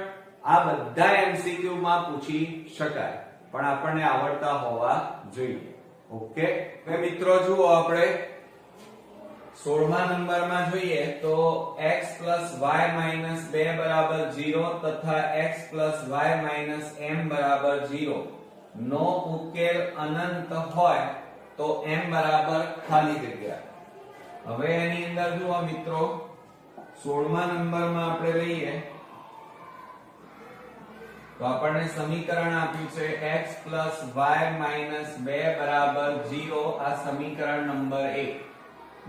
આ બધા એમસીક્યુ માં પૂછી શકાય પણ આપણને આવડતા હોવા જોઈએ. ઓકે. હવે મિત્રો જુઓ આપણે 16મા નંબરમાં જોઈએ તો x y - 2 0 તથા x y - m 0 નો ઉકેલ અનંત હોય તો m બરાબર ખાલી જગ્યા. હવે એની અંદર જુઓ મિત્રો 16મા નંબરમાં આપણે લઈએ તો આપણને સમીકરણ આપ્યું છે x y - 2 0. આ સમીકરણ નંબર 1.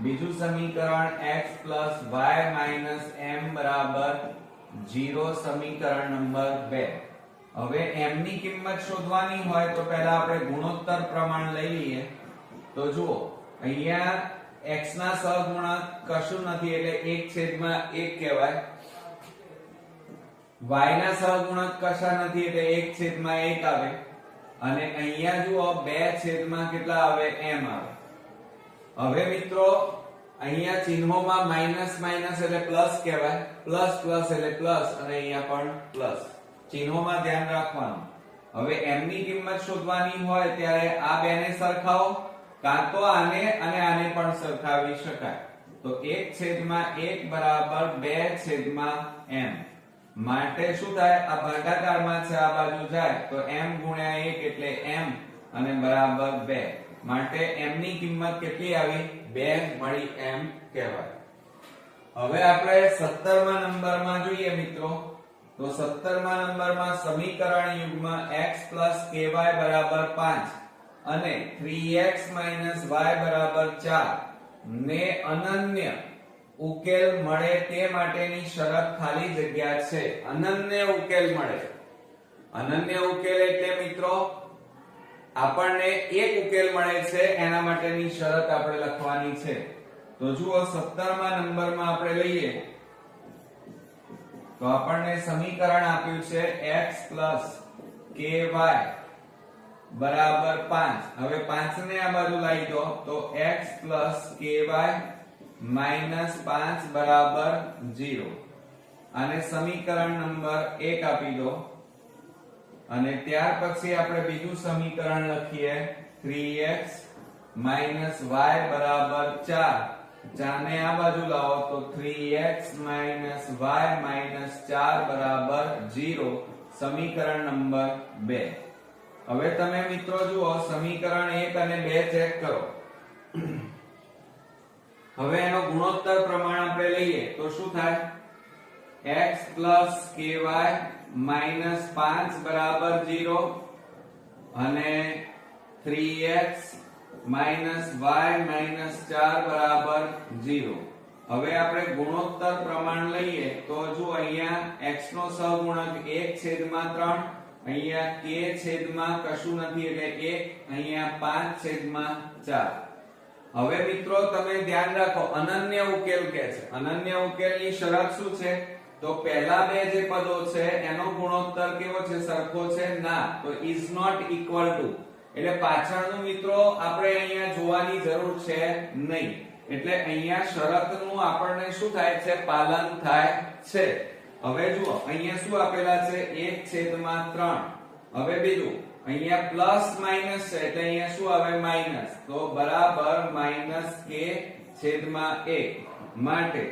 બીજું સમીકરણ x y - m 0 સમીકરણ નંબર 2. હવે m ની કિંમત શોધવાની હોય તો પહેલા આપણે ગુણોત્તર પ્રમાણ લઈ લઈએ. તો જુઓ અહીંયા x ના સહગુણક કશું નથી એટલે 1/1 કહેવાય. y ના સહગુણક કશા નથી એટલે 1/1 આવે. અને અહીંયા જુઓ 2 કેટલા આવે? m આવે. હવે મિત્રો અહીંયા ચિહ્નોમાં માઈનસ માઈનસ એટલે પ્લસ કહેવાય. પ્લસ પ્લસ એટલે પ્લસ અને અહીંયા પણ પ્લસ. ચિહ્નોમાં ધ્યાન રાખવાનું. હવે m ની કિંમત શોધવાની હોય ત્યારે આ બેને સરખાવો, કાં તો આને અને આને પણ સરખાવી શકાય. તો 1/1 2/m. માટે શું થાય, આ ભાગાકારમાં છે, આ બાજુ જાય તો m ગુણ્યા 1 એટલે m અને બરાબર 2. માટે m ની કિંમત કેટલી આવી? 2 મળી એમ કહેવાય. હવે આપણે 17મા નંબરમાં જોઈએ મિત્રો, તો 17મા નંબરમાં સમીકરણ યુગ્મ x ky બરાબર 5 અને 3x y બરાબર 4 ને અનન્ય ઉકેલ મળે તે માટેની શરત ખાલી જગ્યા છે. અનન્ય ઉકેલ મળે. અનન્ય ઉકેલ એટલે મિત્રો આપણને એક ઉકેલ મળે છે, એના માટેની શરત આપણે લખવાની છે. તો જુઓ 17મા નંબરમાં આપણે લઈએ તો આપણને સમીકરણ આપ્યું છે x ky બરાબર 5. હવે 5 ને આ બાજુ લાવી દો તો x ky -5 બરાબર 0. આને સમીકરણ નંબર 1 આપી દો અને ત્યાર પછી આપણે બીજું સમીકરણ લખીએ 3x y બરાબર 4. જાને આ બાજુ લાવો તો 3x y 4 બરાબર 0. સમીકરણ નંબર 2. હવે તમે મિત્રો જુઓ સમીકરણ 1 અને 2 ચેક કરો. હવે એનો ગુણોત્તર પ્રમાણ આપણે લઈએ તો શું થાય? x ky -5 બરાબર 0 અને 3x y 4 બરાબર 0. હવે આપણે ગુણોત્તર પ્રમાણ લઈએ તો જો અહીંયા x નો સહગુણક 1/3, અહીંયા k છેદમાં કશું નથી એટલે 1, અહીંયા 5/4. હવે મિત્રો તમે ધ્યાન રાખો, અનન્ય ઉકેલ કે છે. અનન્ય ઉકેલની શરત શું છે? તો પહેલા બે જે પદો છે એનો ગુણોત્તર કેવો છે? સરખો છે? ના. તો is not equal to એટલે પાછળનું મિત્રો આપણે અહીંયા જોવાની જરૂર છે નહીં. એટલે અહીંયા શરતનું આપણને શું થાય છે? પાલન થાય છે. હવે જુઓ અહીંયા શું આપેલા છે? 1/3. હવે બીજું અહીંયા પ્લસ માઈનસ છે એટલે અહીંયા શું આવે? માઈનસ. તો બરાબર -k/1 માટે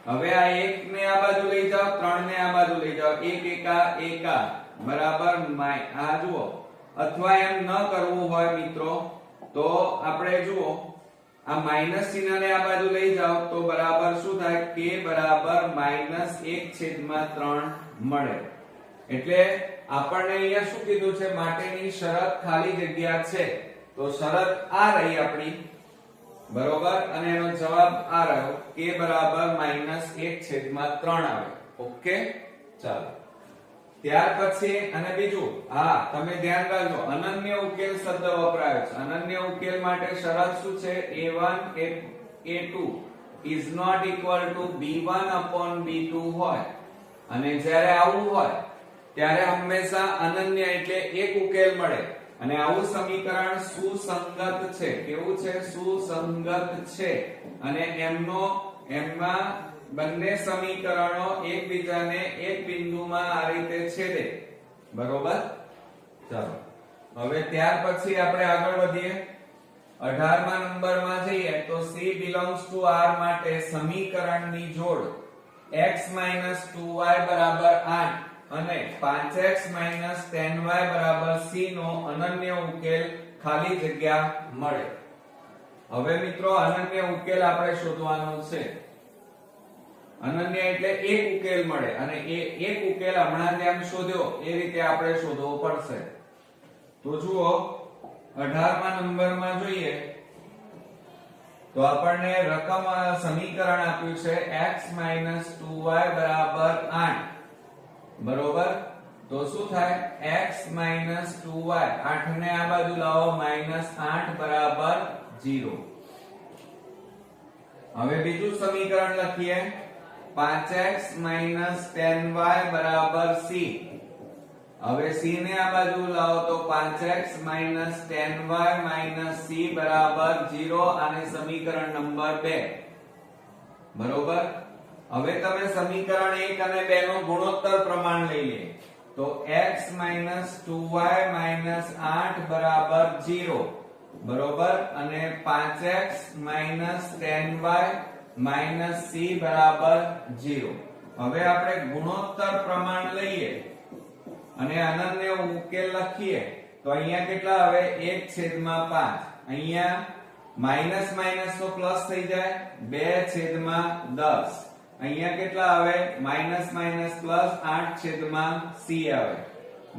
હવે આ 1 ને આ બાજુ લઈ જાઓ, 3 ને આ બાજુ લઈ જાઓ, 1 એકા એકા બરાબર આ જુઓ. અથવા એમ ન કરવું હોય મિત્રો તો આપણે જુઓ આ માઈનસ ચિહ્નને આ બાજુ લઈ જાઓ તો બરાબર શું થાય? k બરાબર -1/3 મળે. એટલે આપણને અહીંયા શું કીધું છે? માટેની શરત ખાલી જગ્યા છે. તો શરત આ રહી આપણી, બરોબર, અને એનો જવાબ આ રહ્યો k બરાબર -1/3 આવે. ઓકે, ચાલો. ત્યાર પછી અને બીજું, હા તમે ધ્યાન રાખજો, અનન્ય ઉકેલ શબ્દ વપરાયો છે. અનન્ય ઉકેલ માટે શરત શું છે? a1 a2 is not equal to b1/b2 હોય. અને જ્યારે આવું હોય ત્યારે હંમેશા અનન્ય એટલે એક ઉકેલ મળે. અને આવું સમીકરણ સુસંગત છે. કેવું છે? સુસંગત છે. અને એમાં બંને સમીકરણો એકબીજાને એક બિંદુમાં આ રીતે છેદે. બરોબર, ચાલો. હવે ત્યાર પછી આપણે આગળ વધીએ. 18મા નંબરમાં જઈએ તો c belongs to r માટે સમીકરણની જોડ x 2y બરાબર 8 અને 5x 10y બરાબર c નો અનન્ય ઉકેલ ખાલી જગ્યા મળે. હવે મિત્રો અનન્ય ઉકેલ આપણે શોધવાનો છે. અનન્ય એટલે એક ઉકેલ મળે અને એ એક ઉકેલ હમણાં જેમ શોધ્યો એ રીતે આપણે શોધવો પડશે. તો જુઓ 18મા નંબરમાં જોઈએ તો આપણને રકમ સમીકરણ આપ્યું છે x 2y બરાબર 8. બરોબર, તો શું થાય? x 2y 8 ને આ બાજુ લાવો -8 બરાબર 0. હવે બીજું સમીકરણ લખીએ 5x 10y બરાબર c. હવે c ને આ બાજુ લાવો તો 5x 10y c બરાબર 0 અને સમીકરણ નંબર 2. બરોબર, હવે તમે સમીકરણ 1 અને 2 નો ગુણોત્તર પ્રમાણ લઈ લે તો x 2y 8 બરાબર 0. બરોબર, અને 5x 10y c બરાબર 0. હવે આપણે ગુણોત્તર પ્રમાણ લઈએ અને અનન્ય ઉકેલ લખીએ તો અહીંયા કેટલા આવે 1/5. અહીંયા માઈનસ માઈનસ તો પ્લસ થઈ જાય 2/10. અહીંયા કેટલા આવે માઈનસ માઈનસ પ્લસ 8/c આવે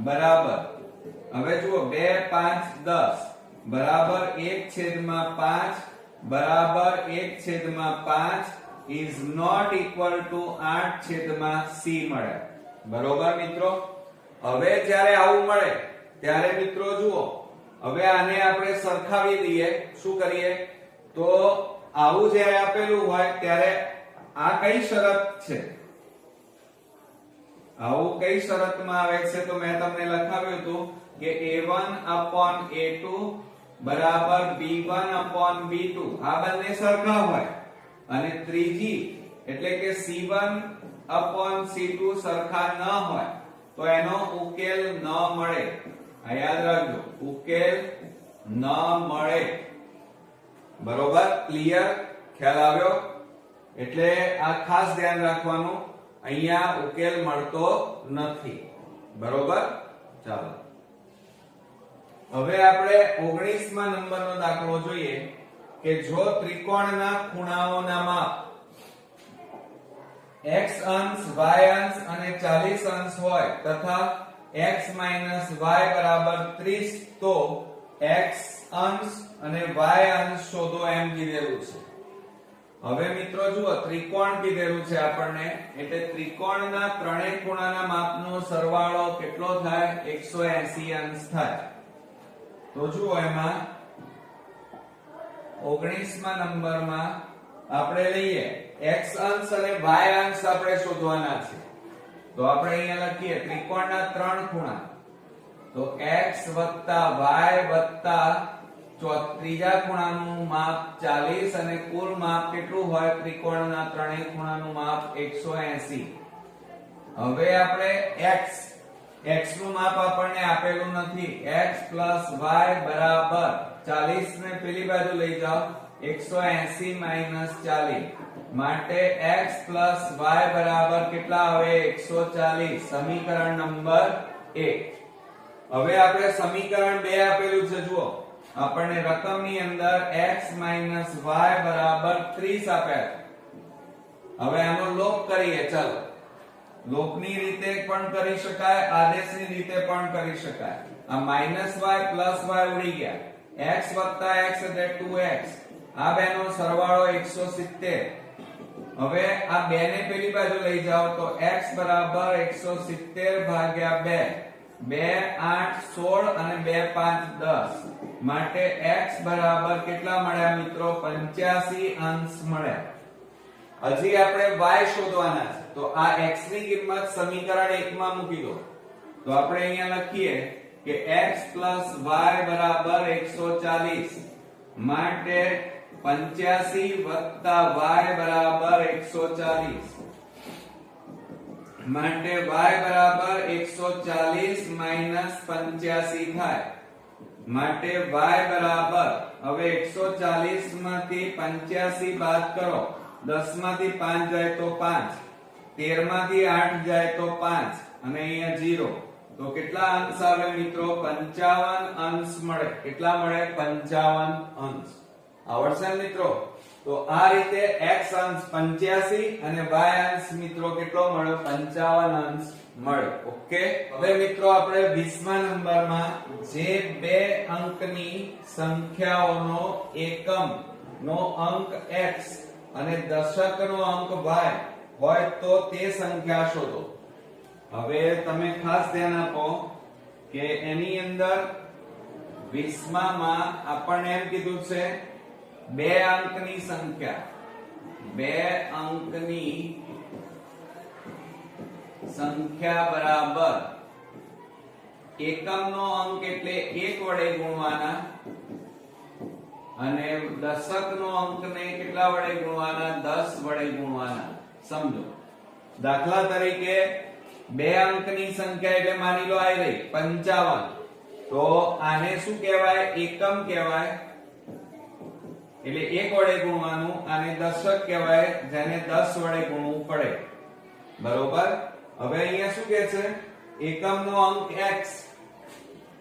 બરાબર. હવે જુઓ 2 5 10 બરાબર 1/5 બરાબર 1/5 is not equal to 8/c મળે બરોબર મિત્રો. હવે જ્યારે આવું મળે ત્યારે મિત્રો જુઓ હવે આને આપણે સરખાવી દઈએ. શું કરીએ તો આવું જ્યારે આપેલું હોય ત્યારે આ કઈ શરત છે, આવું કઈ શરતમાં આવે છે તો મેં તમને લખાવ્યું હતું કે a1/a2 બરાબર b1/b2 આ બંને સરખા હોય અને ત્રીજી એટલે કે c1/c2 સરખા ન હોય તો એનો ઉકેલ ન મળે. આ યાદ રાખજો, ઉકેલ ન મળે બરોબર. ક્લિયર? ખ્યાલ આવ્યો? એટલે આ ખાસ ધ્યાન રાખવાનું, અહીંયા ઉકેલ મળતો નથી બરોબર. ચાલો હવે આપણે 19મા નંબરનો દાખલો જોઈએ કે જો ત્રિકોણના ખૂણાઓના માપ x અંશ y અંશ અને 40 અંશ હોય તથા x y બરાબર 30 તો x અંશ અને y અંશ શોધો એમ કીધેલું છે. હવે મિત્રો જુઓ ત્રિકોણ કીધેલું છે આપણને એટલે ત્રિકોણના ત્રણેય ખૂણાના માપનો સરવાળો કેટલો થાય 180 અંશ થાય. તો જુઓ એમાં 19મા નંબરમાં આપણે લઈએ x અંશ અને y અંશ આપણે શોધવાના છે. તો આપણે અહીંયા લખીએ ત્રિકોણના ત્રણ ખૂણા તો x y ત્રીજા ખૂણાનું માપ 40 અને કુલ માપ કેટલું હોય ત્રિકોણના ત્રણેય ખૂણાનું માપ 180. હવે આપણે x નું માપ આપણને આપેલું નથી. x y બરાબર 40 ને પેલી બાજુ લઈ જાઓ 180 - 40 માટે x y બરાબર કેટલા આવે 140. સમીકરણ નંબર 1. હવે આપણે સમીકરણ 2 આપેલું છે જુઓ આપણને રકમની અંદર x y બરાબર 30 આપ્યા છે. હવે આનો લોપ કરીએ. ચાલો લોપની રીતે પણ કરી શકાય, આદેશની રીતે પણ કરી શકાય. આ -y + y ઉડી ગયા. x + x એટલે 2x. આ બેનો સરવાળો 170. હવે આ બે ને પેલી બાજુ લઈ જાઓ તો x બરાબર 170 ભાગ્યા 2 2 8 16 અને 2 5 10 માટે x બરાબર કેટલા મળ્યા મિત્રો 85 અંશ મળ્યા. હજી આપણે y શોધવાના છે તો આ x ની કિંમત સમીકરણ 1 માં મૂકી દો. તો આપણે અહીંયા લખીએ કે x y બરાબર 140 માટે 85 y બરાબર 140 માટે y બરાબર 140 - 85 થાય. માટે y બરાબર હવે 140 માંથી 85 બાદ કરો 10 માંથી 5 જાય તો 5 13 માંથી 8 જાય તો 5 અને અહીંયા 0 તો કેટલા અંશ આવે મિત્રો 55 અંશ મળે. કેટલા મળે 55 અંશ. આવડશે મિત્રો? તો આ રીતે x અંશ 85 અને y અંશ મિત્રો કેટલો મળ્યો 55 અંશ મળ્યો. ઓકે. હવે મિત્રો આપણે 20મા નંબરમાં જે બે અંકની સંખ્યાઓનો એકમ નો અંક x અને દશકનો અંક y હોય તો તે સંખ્યા શોધો. હવે તમે ખાસ ધ્યાન આપો કે એની અંદર 20માં આપણને એમ કીધું છે બે અંકની સંખ્યા બરાબર એકમનો અંક એટલે 1 વડે ગુણવાના અને દશકનો અંકને કેટલા વડે ગુણવાના 10 વડે ગુણવાના. સમજો દાખલા તરીકે બે અંકની સંખ્યા એટલે માની લો આ રહી 55 તો આને શું કહેવાય એકમ કહેવાય એટલે 1 વડે ગુણવાનું. આને દશક કહેવાય જેને 10 વડે ગુણવું પડે. બરોબર. હવે અહીંયા શું કે છે, એકમનો અંક x,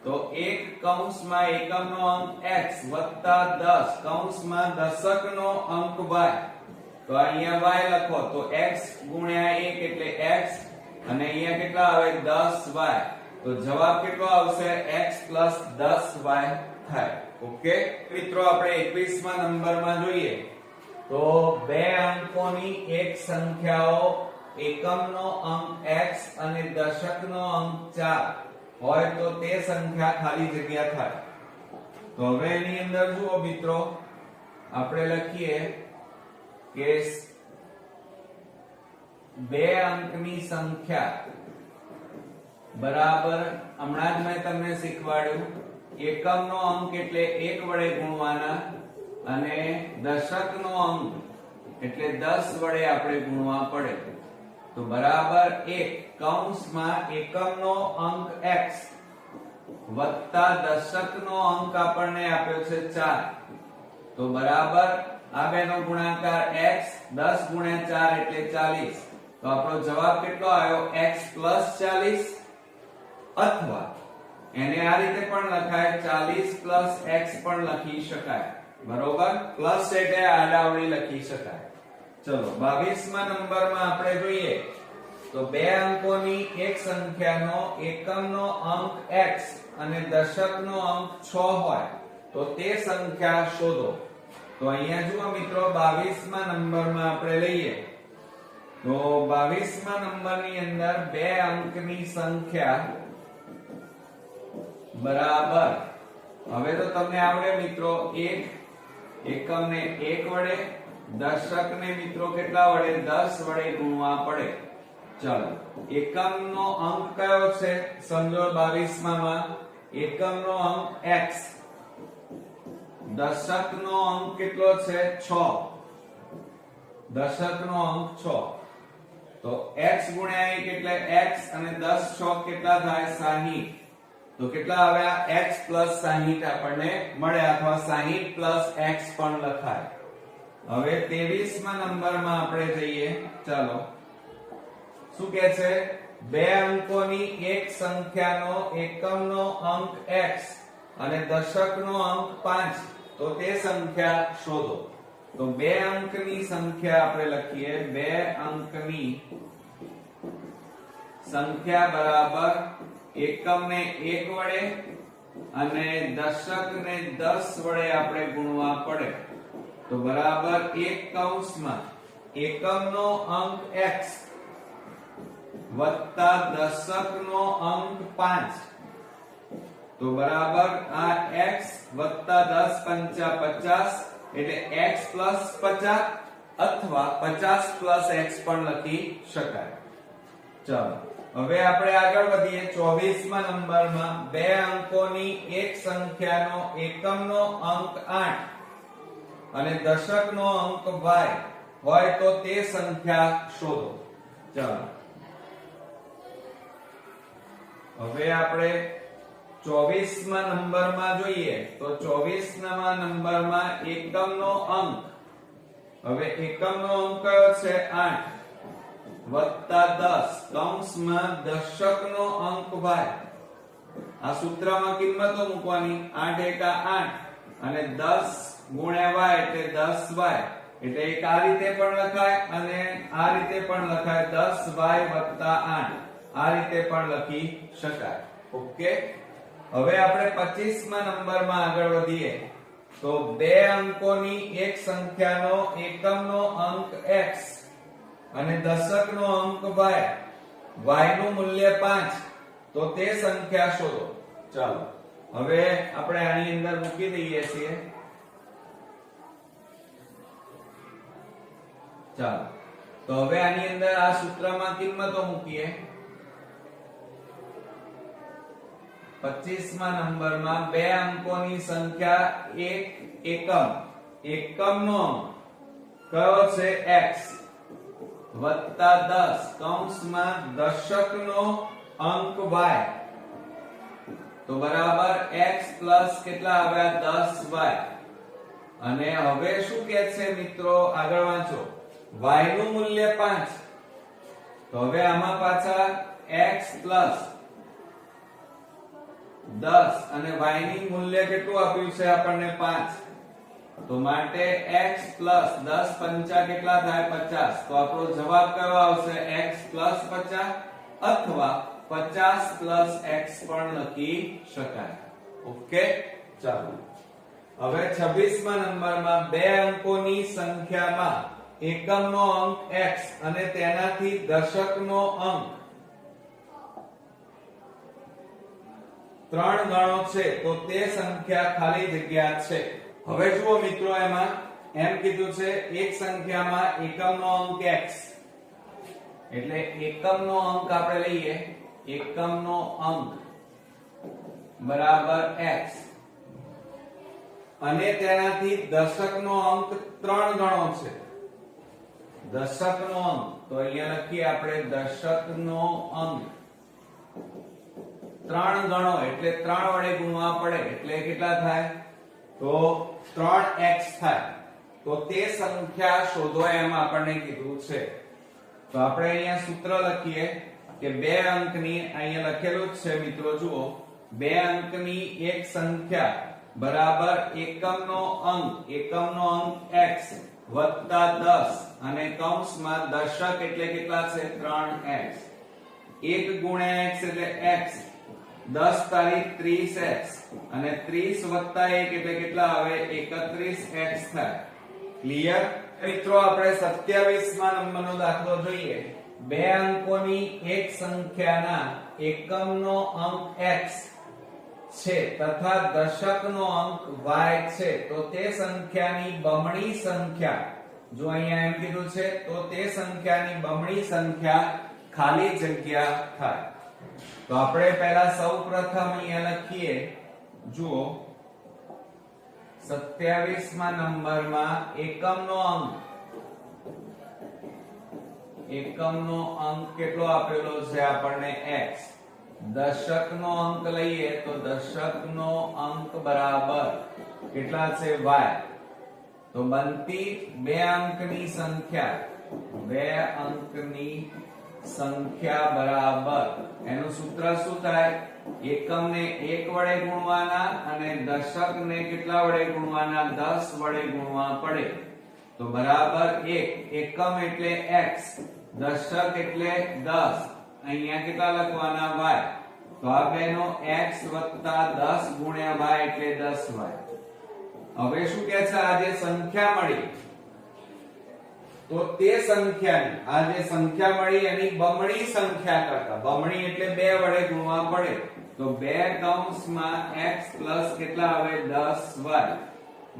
તો એક કૌંસમાં એકમનો અંક x વત્તા 10 કૌંસમાં દશકનો અંક y, તો અહીંયા y લખો તો x ગુણ્યા 1 એટલે x, અને અહીંયા કેટલા આવે 10y, તો જવાબ કેટલો આવશે x 10y થાય. ઓકે મિત્રો, આપણે 21મા નંબરમાં જોઈએ તો બે અંકોની એક સંખ્યાઓ એકમનો અંક x અને દશકનો અંક 4 હોય તો તે સંખ્યા ખાલી જગ્યા થાય. તો હવે એની અંદર જુઓ મિત્રો, આપણે લખીએ કે બે અંકની સંખ્યા બરાબર, હમણાં જ મેં તમને શીખવાડ્યું, એકમનો અંક એટલે 1 વડે ગુણવાના અને દશકનો અંક એટલે 10 વડે આપણે ગુણવા પડે. તો બરાબર 1 કૌંસમાં એકમનો અંક x વત્તા દશકનો અંક આપણને આપ્યો છે 4, તો બરાબર આ બેનો ગુણાકાર x, 10 ગુણ્યા 4 એટલે 40, તો આપણો જવાબ કેટલો આવ્યો x 40, અથવા એને આ રીતે પણ લખાય 40 x પણ લખી શકાય. બરોબર, પ્લસ એટલે આડાવડી લખી શકાય. ચલો 22મા નંબરમાં આપણે જોઈએ તો બે અંકોની એક સંખ્યાનો એકમનો અંક x અને દશકનો અંક 6 હોય તો તે સંખ્યા શોધો. તો અહીંયા જુઓ મિત્રો, 22મા નંબરમાં આપણે લઈએ તો 22મા નંબરની અંદર બે અંકની સંખ્યા બરાબર, હવે તો તમને આવડે મિત્રો, એક એકમને 1 વડે, દશકને મિત્રો કેટલા વડે 10 વડે ગુણવા પડે. ચાલો, એકમનો અંક કયો છે સમજો 22માં, એકમનો અંક x, દશકનો અંક કેટલો છે 6, દશકનો અંક 6, તો x ગુણ્યા 1 એટલે x અને 10 6 કેટલા થાય 60, તો કેટલા આવ્યા x 60 આપણને મળ્યા, અથવા 60 x પણ લખાય. હવે 23મા નંબરમાં આપણે જઈએ. ચાલો, શું કહે છે, બે અંકોની એક સંખ્યાનો એકમનો અંક x અને દશકનો અંક 5 તો તે સંખ્યા શોધો. તો બે અંકની સંખ્યા આપણે લખીએ, બે અંકની સંખ્યા બરાબર એકમને 1 વડે અને દશકને 10 વડે આપણે ગુણવા પડે. તો બરાબર એક કૌંસમાં એકમનો અંક x વત્તા દશકનો અંક 5, તો બરાબર આ x વત્તા 10 પંચા 50 એટલે x 50, અથવા 50 x પણ લખી શકાય. ચાલો, હવે આપણે આગળ વધીએ 24મા નંબરમાં બે અંકોની એક સંખ્યાનો એકમનો અંક 8 અને દશકનો અંક y હોય તો તે સંખ્યા શોધો. ચાલો, હવે આપણે 24મા નંબરમાં જોઈએ તો 24મા નંબરમાં એકમનો અંક, હવે એકમનો અંક કયો છે 8 વત્તા 10 કૌંસમાં દશકનો અંક y, આ સૂત્રમાં કિંમતો મૂકવાની, 8 એકા 8 અને 10 ગુણ્યા y એટલે 10y, એટલે એક આ રીતે પણ લખાય અને આ રીતે પણ લખાય, 10y વત્તા 8 આ રીતે પણ લખી શકાય. ઓકે, હવે આપણે 25મા નંબરમાં આગળ વધીએ તો બે અંકોની એક સંખ્યાનો એકમનો અંક x અને દશકનો અંક y, y નું મૂલ્ય 5 તો તે સંખ્યા શોધો. ચાલો, હવે આપણે આની અંદર મૂકી દઈએ છીએ. ચાલો, તો હવે આની અંદર આ સૂત્રમાં કિંમતો મૂકીએ. 25મા નંબરમાં બે અંકોની સંખ્યા એક એકમ, એકમનો અંક કયો છે x વત્તા 10 કૌંસમાં દશકનો અંક y, તો બરાબર x પ્લસ કેટલા આવ્યા 10y, અને હવે શું કહે છે મિત્રો, આગળ વાંચો, y નું મૂલ્ય 5 તો હવે આમાં પાછા x પ્લસ 10 અને y ની મૂલ્ય કેટલું આપ્યું છે આપણને 5, તો માટે x પ્લસ 10 પંચા કેટલા થાય 50, તો આપણો જવાબ કયો આવશે x પ્લસ 50 અથવા 50 પ્લસ x પણ લખી શકાય. ઓકે, ચાલો હવે 26મા નંબરમાં બે અંકોની સંખ્યામાં એકમનો અંક x અને તેનાથી દશકનો અંક 3 ગણો છે તો તે સંખ્યા ખાલી જગ્યા છે. હવે જુઓ મિત્રો, એમાં એમ કીધું છે એક સંખ્યામાં એકમનો અંક x, એટલે એકમનો અંક આપણે લઈએ, એકમનો અંક બરાબર x અને તેનાથી દશકનો અંક 3 ગણો છે. દશકનો અંક તો અહીંયા લખીએ આપણે દશકનો અંક 3 ગણો એટલે 3 વડે ગુણવા પડે એટલે કેટલા થાય, તો 3x થાય. તો તે સંખ્યા શોધો એમ આપણને કીધું છે. તો આપણે અહીંયા સૂત્ર લખીએ કે બે અંકની, અહીંયા લખેલું જ છે મિત્રો, જુઓ, બે અંકની એક સંખ્યા બરાબર એકમનો અંક x વત્તા 10 અને કૌંસમાં દશક એટલે કેટલા છે 3x. 1 ગુણ્યા x એટલે x, 10 તારીખ 30x અને 30 વત્તા 1 એટલે કેટલા આવે 31x થાય. ક્લિયર મિત્રો? આપણે 27મા નંબરનો દાખલો જોઈએ. બે અંકોની એક સંખ્યાના એકમનો અંક x છે તથા દશકનો અંક y છે તો તે સંખ્યાની બમણી સંખ્યા, જો અહીંયા એમ કીધું છે, તો તે સંખ્યાની બમણી સંખ્યા ખાલી જગ્યા થાય. તો આપણે પહેલા સૌપ્રથમ અહીંયા લખીએ, જુઓ 27મા નંબરમાં એકમનો અંક કેટલો આપેલો છે આપણને x. દશકનો અંક લઈએ તો દશકનો અંક બરાબર કેટલા છે y. તો બનતી બે અંકની સંખ્યા બરાબર એનું સૂત્ર શું થાય, એકમને 1 વડે ગુણવાના અને દશકને કેટલા વડે ગુણવાના 10 વડે ગુણવા પડે. તો બરાબર 1. એકમ એટલે x, દશક એટલે 10, અહીંયા કેટલા લખવાના y. તો આ બેનો x વત્તા 10 ગુણ્યા y એટલે 10y. હવે શું કહે છે, આ જે સંખ્યા મળી તો તે સંખ્યાની, આ જે સંખ્યા મળી એની બમણી સંખ્યા કરતા, બમણી એટલે 2 વડે ગુણવા પડે, તો 2 કૌંસમાં x પ્લસ કેટલા આવે 10y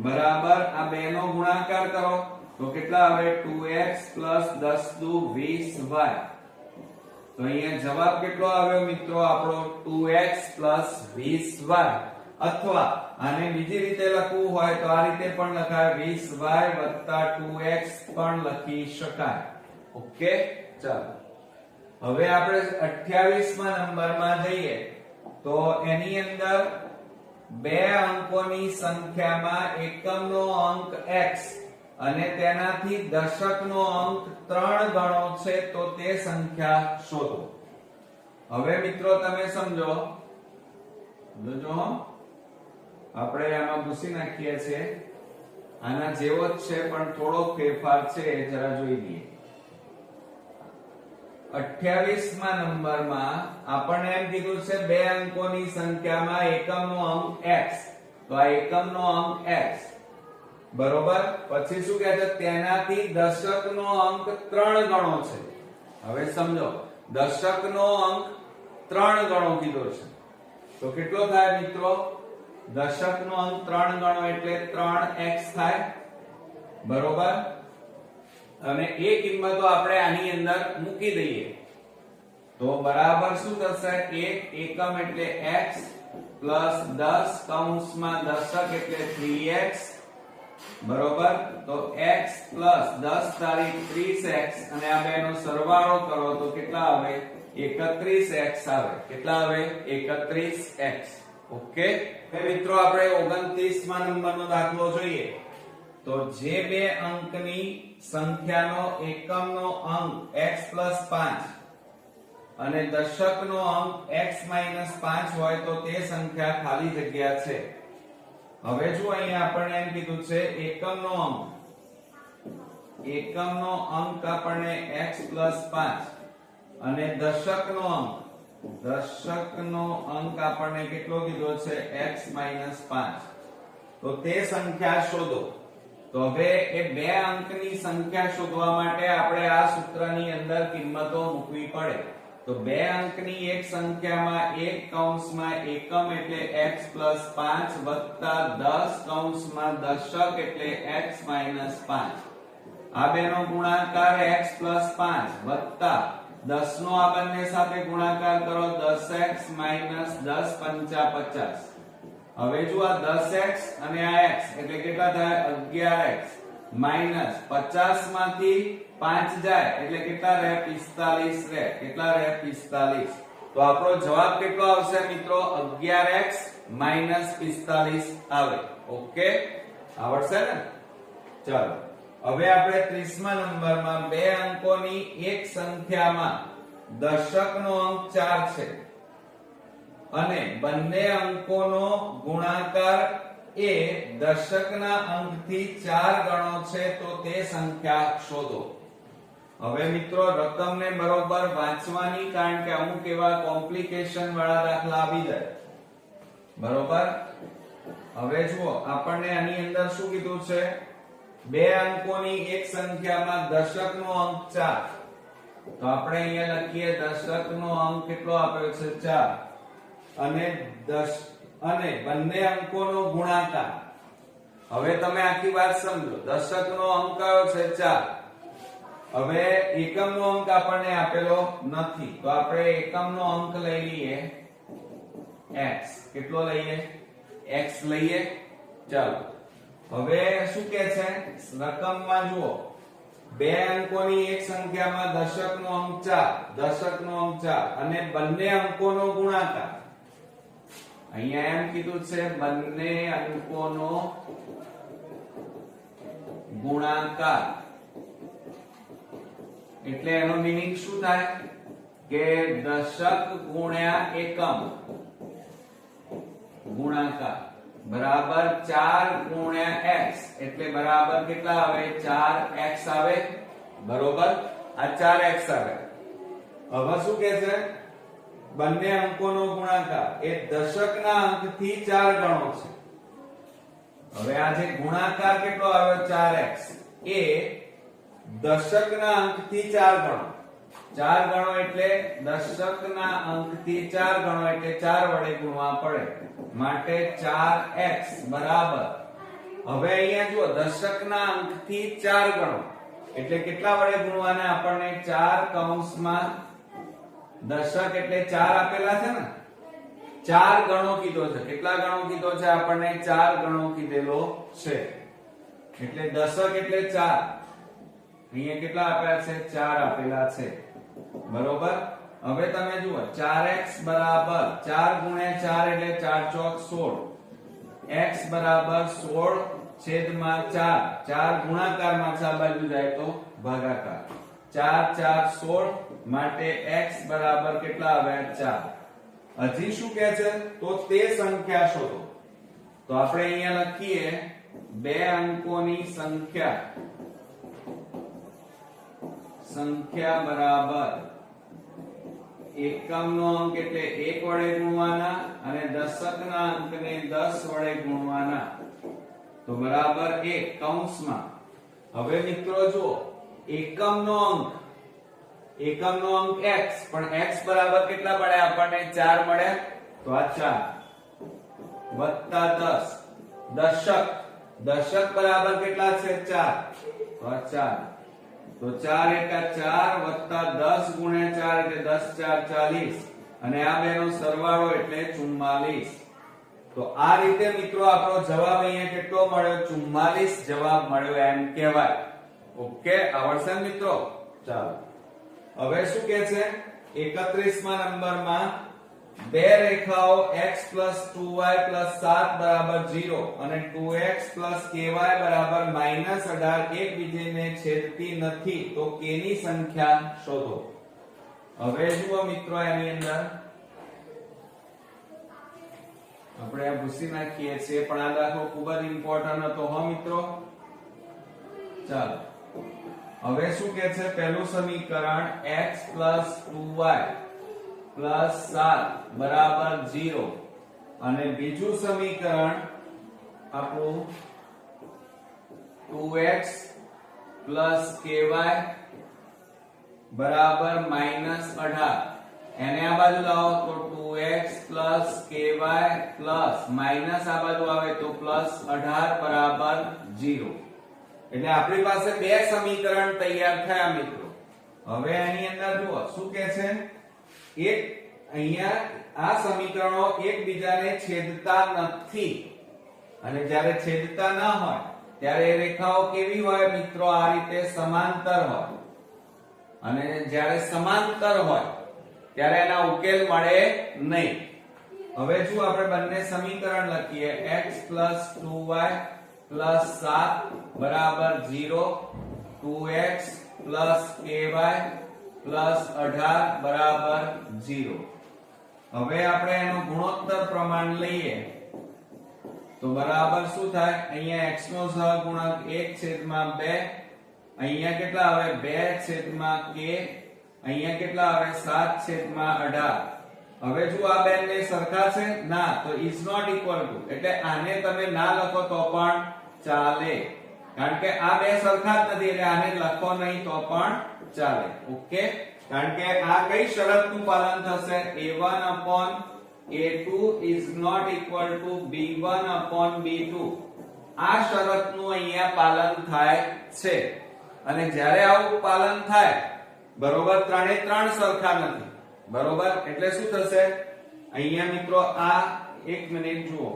બરાબર આ બે નો ગુણાકાર કરો તો કેટલા આવે 2x પ્લસ 10 દુ 20y. તો અહીંયા જવાબ કેટલો આવ્યો મિત્રો આપણો 2x પ્લસ 20y. અથવા આને બીજી રીતે લખવું હોય તો આ રીતે પણ લખાય, 20y વત્તા 2x પણ લખી શકાય. ઓકે, ચાલો હવે આપણે 28મા નંબરમાં જઈએ. તો એની અંદર બે અંકોની સંખ્યામાં એકમનો અંક x અને તેનાથી દશકનો અંક 3 ગણો છે તો તે સંખ્યા શોધો. હવે મિત્રો તમે સમજો, જોજો આપણે આમાં ભૂસી નાખીએ છીએ, આના જેવો જ છે પણ થોડો ફેરફાર છે, જરા જોઈ લઈએ. 28મા નંબરમાં આપણને એમ કીધું છે બે અંકોની સંખ્યામાં એકમનો અંક x. તો આ એકમનો અંક x બરોબર, પછી શું કહે છે, તેનાથી દશકનો અંક 3 ગણો છે. હવે સમજો, દશકનો અંક 3 ગણો કીધો છે તો કેટલો થાય મિત્રો, દશકનો અંક 3 ગણો એટલે 3x થાય બરોબર. અને એ કિંમતો આપણે આની અંદર મૂકી દઈએ તો બરાબર શું થશે, 1 એકમ એટલે x પ્લસ 10 કૌંસમાં દશક એટલે 3x બરોબર. તો x પ્લસ 10 તારીખ 30x અને આ બેનો સરવાળો કરો તો કેટલા આવે 31x આવે. કેટલા આવે 31x. ઓકે, હવે મિત્રો આપણે 29મા નંબરનો દાખલો જોઈએ. તો જે બે અંકની સંખ્યાનો એકમનો અંક x + 5 અને દશકનો અંક x - 5 હોય તો તે સંખ્યા ખાલી જગ્યા છે. હવે જો અહીંયા આપણને એમ કીધું છે એકમનો અંક આપણને x + 5 અને દશકનો અંક આપણને કેટલો કીધો છે x - 5. તો તે સંખ્યા શોધો. તો હવે એ બે અંકની સંખ્યા શોધવા માટે આપણે આ સૂત્રની અંદર કિંમતો મૂકવી પડે. તો બે અંકની એક સંખ્યામાં એક કૌંસમાં એકમ એટલે x + 5 વત્તા 10 કૌંસમાં દશક એટલે x - 5. આ બેનો ગુણાકાર x + 5 વત્તા 10 નો આ બંને સાથે ગુણાકાર કરો 10x - 10 × 5 = 50. હવે જો આ 10x અને આ x એટલે કેટલા થાય 11x માઈનસ 50 માંથી 5 જાય એટલે કેટલા રહે 45 રહે. કેટલા રહે 45. તો આપણો જવાબ કેટલો આવશે મિત્રો 11x - 45 આવે. ઓકે આવડશે ને. ચાલો હવે આપણે 30મા નંબરમાં બે અંકોની એક સંખ્યામાં દશકનો અંક 4 છે અને બંને અંકોનો ગુણાકાર એ દશકના અંકથી 4 ગણો છે તો તે સંખ્યા શોધો. હવે મિત્રો રકમને બરોબર વાંચવાની, કારણ કે અમુક એવા કોમ્પ્લિકેશન વાળા દાખલા આવી જાય. બરોબર. હવે જુઓ આપણને આની અંદર શું કીધું છે બે અંકોની એક સંખ્યામાં દશકનો અંક 4. તો આપણે અહીંયા લખીએ દશકનો અંક કેટલો આપ્યો છે 4 અને બંને અંકોનો ગુણાકાર. હવે તમે આખી વાત સમજો. દશકનો અંક કયો છે 4. હવે એકમનો અંક આપણને આપેલો નથી તો આપણે એકમનો અંક લઈ લઈએ x. કેટલો લઈએ x લઈએ. ચાલો હવે શું કહે છે રકમમાં જુઓ બે અંકોની એક સંખ્યામાં દશકનો અંક 4 અને બંને અંકોનો ગુણાકાર. અહીંયા એમ કીધું છે બંને અંકોનો ગુણાકાર એટલે એનો મીનિંગ શું થાય કે દશક ગુણ્યા એકમ ગુણાકાર બરાબર 4 ગુણ્યા x એટલે બરાબર કેટલા આવે 4x આવે. બરોબર. આ 4x આવે. હવે શું કહે છે બંને અંકોનો ગુણાકાર એ દશકના અંકથી 4 ગણો છે. હવે આ જે ગુણાકાર કેટલો આવ્યો 4x એ દશકના અંકથી 4 ગણો. 4 ગણો એટલે દશકના અંકથી 4 ગણો એટલે 4 વડે ગુણવા પડે માટે 4x બરાબર. હવે અહીંયા જુઓ દશકના અંકથી 4 ગણો એટલે કેટલા વડે ગુણવાના આપણને 4 કૌંસમાં દશક એટલે 4 આપેલા છે ને 4 ગણો કીધો છે. કેટલા ગણો કીધો છે આપણને 4 ગણો કીધેલો છે એટલે દશક એટલે 4. અહીંયા કેટલા આપ્યા છે 4 આપેલા છે. બરોબર. હવે તમે જુઓ 4x બરાબર 4 ગુણ્યા 4 એટલે 4 ચોક 16 x બરાબર 16/4. 4 ગુણાકારમાં છે આ બાજુ જાય તો ભાગાકાર 4 4 16 માટે x બરાબર કેટલા આવ્યા 4. હજી શું કહે છે તો તે સંખ્યા શોધો. તો આપણે અહીંયા લખીએ બે અંકોની સંખ્યા બરાબર એકમનો અંક એટલે 1 વડે ગુણવાના અને દશકના અંકને 10 વડે ગુણવાના તો બરાબર 1 કૌંસમાં. હવે મિત્રો જુઓ એકમનો અંક x પણ x બરાબર કેટલા મળે આપણને 4 મળે તો આ 4 વત્તા 10 દશક બરાબર કેટલા છે 4 તો આ 4 તો 4 એકા 4 વત્તા 10 ગુણ્યા 4 એટલે 10 4 40 અને આ બેનો સરવાળો એટલે 44. તો આ રીતે મિત્રો આપણો જવાબ અહીંયા કેટલો મળ્યો 44 જવાબ મળ્યો એમ કહેવાય. ઓકે આવડશે મિત્રો. ચાલો હવે શું કહે છે 31મા નંબરમાં બે રેખાઓ x + 2y + 7 0 અને 2x + ky -18 એકબીજાને છેદતી નથી તો k ની સંખ્યા શોધો. હવે જુઓ મિત્રો, એની અંદર આપણે આ ભૂસી નાખીએ છીએ, પણ આ દાખલો ખૂબ જ ઇમ્પોર્ટન્ટ હતો હો મિત્રો. ચાલો હવે શું કે છે, પહેલું સમીકરણ x 2y 7 બરાબર 0 અને બીજું સમીકરણ આપણું 2x ky બરાબર -18. એને આ બાજુ લાવો તો 2x ky પ્લસ માઈનસ આ બાજુ આવે તો +18 બરાબર 0. એટલે આપણી પાસે બે સમીકરણ તૈયાર થયા મિત્રો. હવે આની અંદર જુઓ શું કે છે, એક અહીંયા આ સમીકરણો એકબીજાને છેદતા નથી, અને જ્યારે છેદતા ન હોય ત્યારે રેખાઓ કેવી હોય મિત્રો, આ રીતે સમાંતર હોય, અને જ્યારે સમાંતર હોય ત્યારે એના ઉકેલ મળે નહીં. હવે જો આપણે બંને સમીકરણ લખીએ, x 2y 7 બરાબર 0, 2x ky 18 બરાબર 0. હવે આપણે એનું ગુણોત્તર પ્રમાણ લઈએ તો બરાબર શું થાય, અહીંયા x નો સહગુણક 1/2, અહીંયા કેટલા આવે 2/k, અહીંયા કેટલા આવે 7/18. હવે જો આ બેને સરખા છે ના, તો ઇઝ નોટ ઇક્વલ ટુ, એટલે આને તમે ના લખો તો પણ ચાલે, કારણ કે આ બે સરખા જ નથી, એટલે આને લખો નહીં તો પણ ચાલે. ઓકે, કારણ કે આ કઈ શરતનું પાલન થશે, a1/a2 is not equal to b1/b2. આ શરતનું અહીંયા પાલન થાય છે, અને જ્યારે આવું પાલન થાય બરોબર, ત્રણે ત્રણ સરખા નથી બરોબર, એટલે શું થશે અહીંયા મિત્રો, આ એક મિનિટ જુઓ,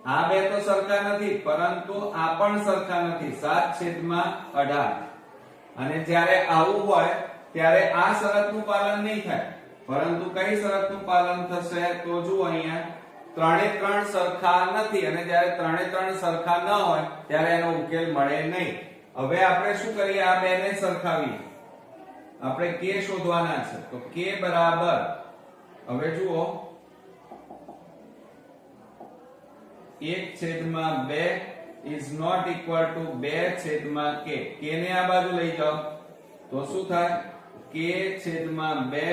આ બે તો સરખા નથી, પરંતુ આ પણ સરખા નથી, 7/18. અને જ્યારે આવું હોય ત્યારે આ શરતનું પાલન નહીં થાય, પરંતુ કઈ શરતનું પાલન થશે, તો જુઓ અહીંયા ત્રણે ત્રણ સરખા નથી, અને જ્યારે ત્રણે ત્રણ સરખા ન હોય ત્યારે એનો ઉકેલ મળે નહીં. હવે આપણે શું કરીએ, આ બેને સરખાવીએ, આપણે k શોધવાના છે, તો k બરાબર, હવે જુઓ 1/2 is not equal to 2/k. k ને આ બાજુ લઈ જાઓ તો શું થાય, k/2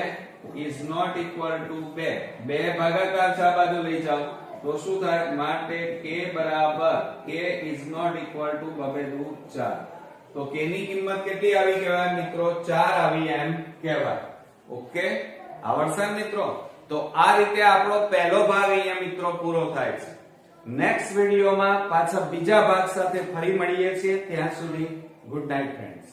is not equal to 2. 2 ભાગાકાર છે, આ બાજુ લઈ જાઓ તો શું થાય, માટે k બરાબર, k is not equal to 2/4. તો k ની કિંમત કેટલી આવી કહેવાય મિત્રો, 4 આવી એમ કહેવાય. ઓકે, આવડશે મિત્રો? તો આ રીતે આપણો પહેલો ભાગ અહીંયા મિત્રો પૂરો થાય છે. નેક્સ્ટ વિડિયોમાં પાછા બીજા ભાગ સાથે ફરી મળીએ છીએ. ત્યાં સુધી ગુડ નાઇટ ફ્રેન્ડ્સ.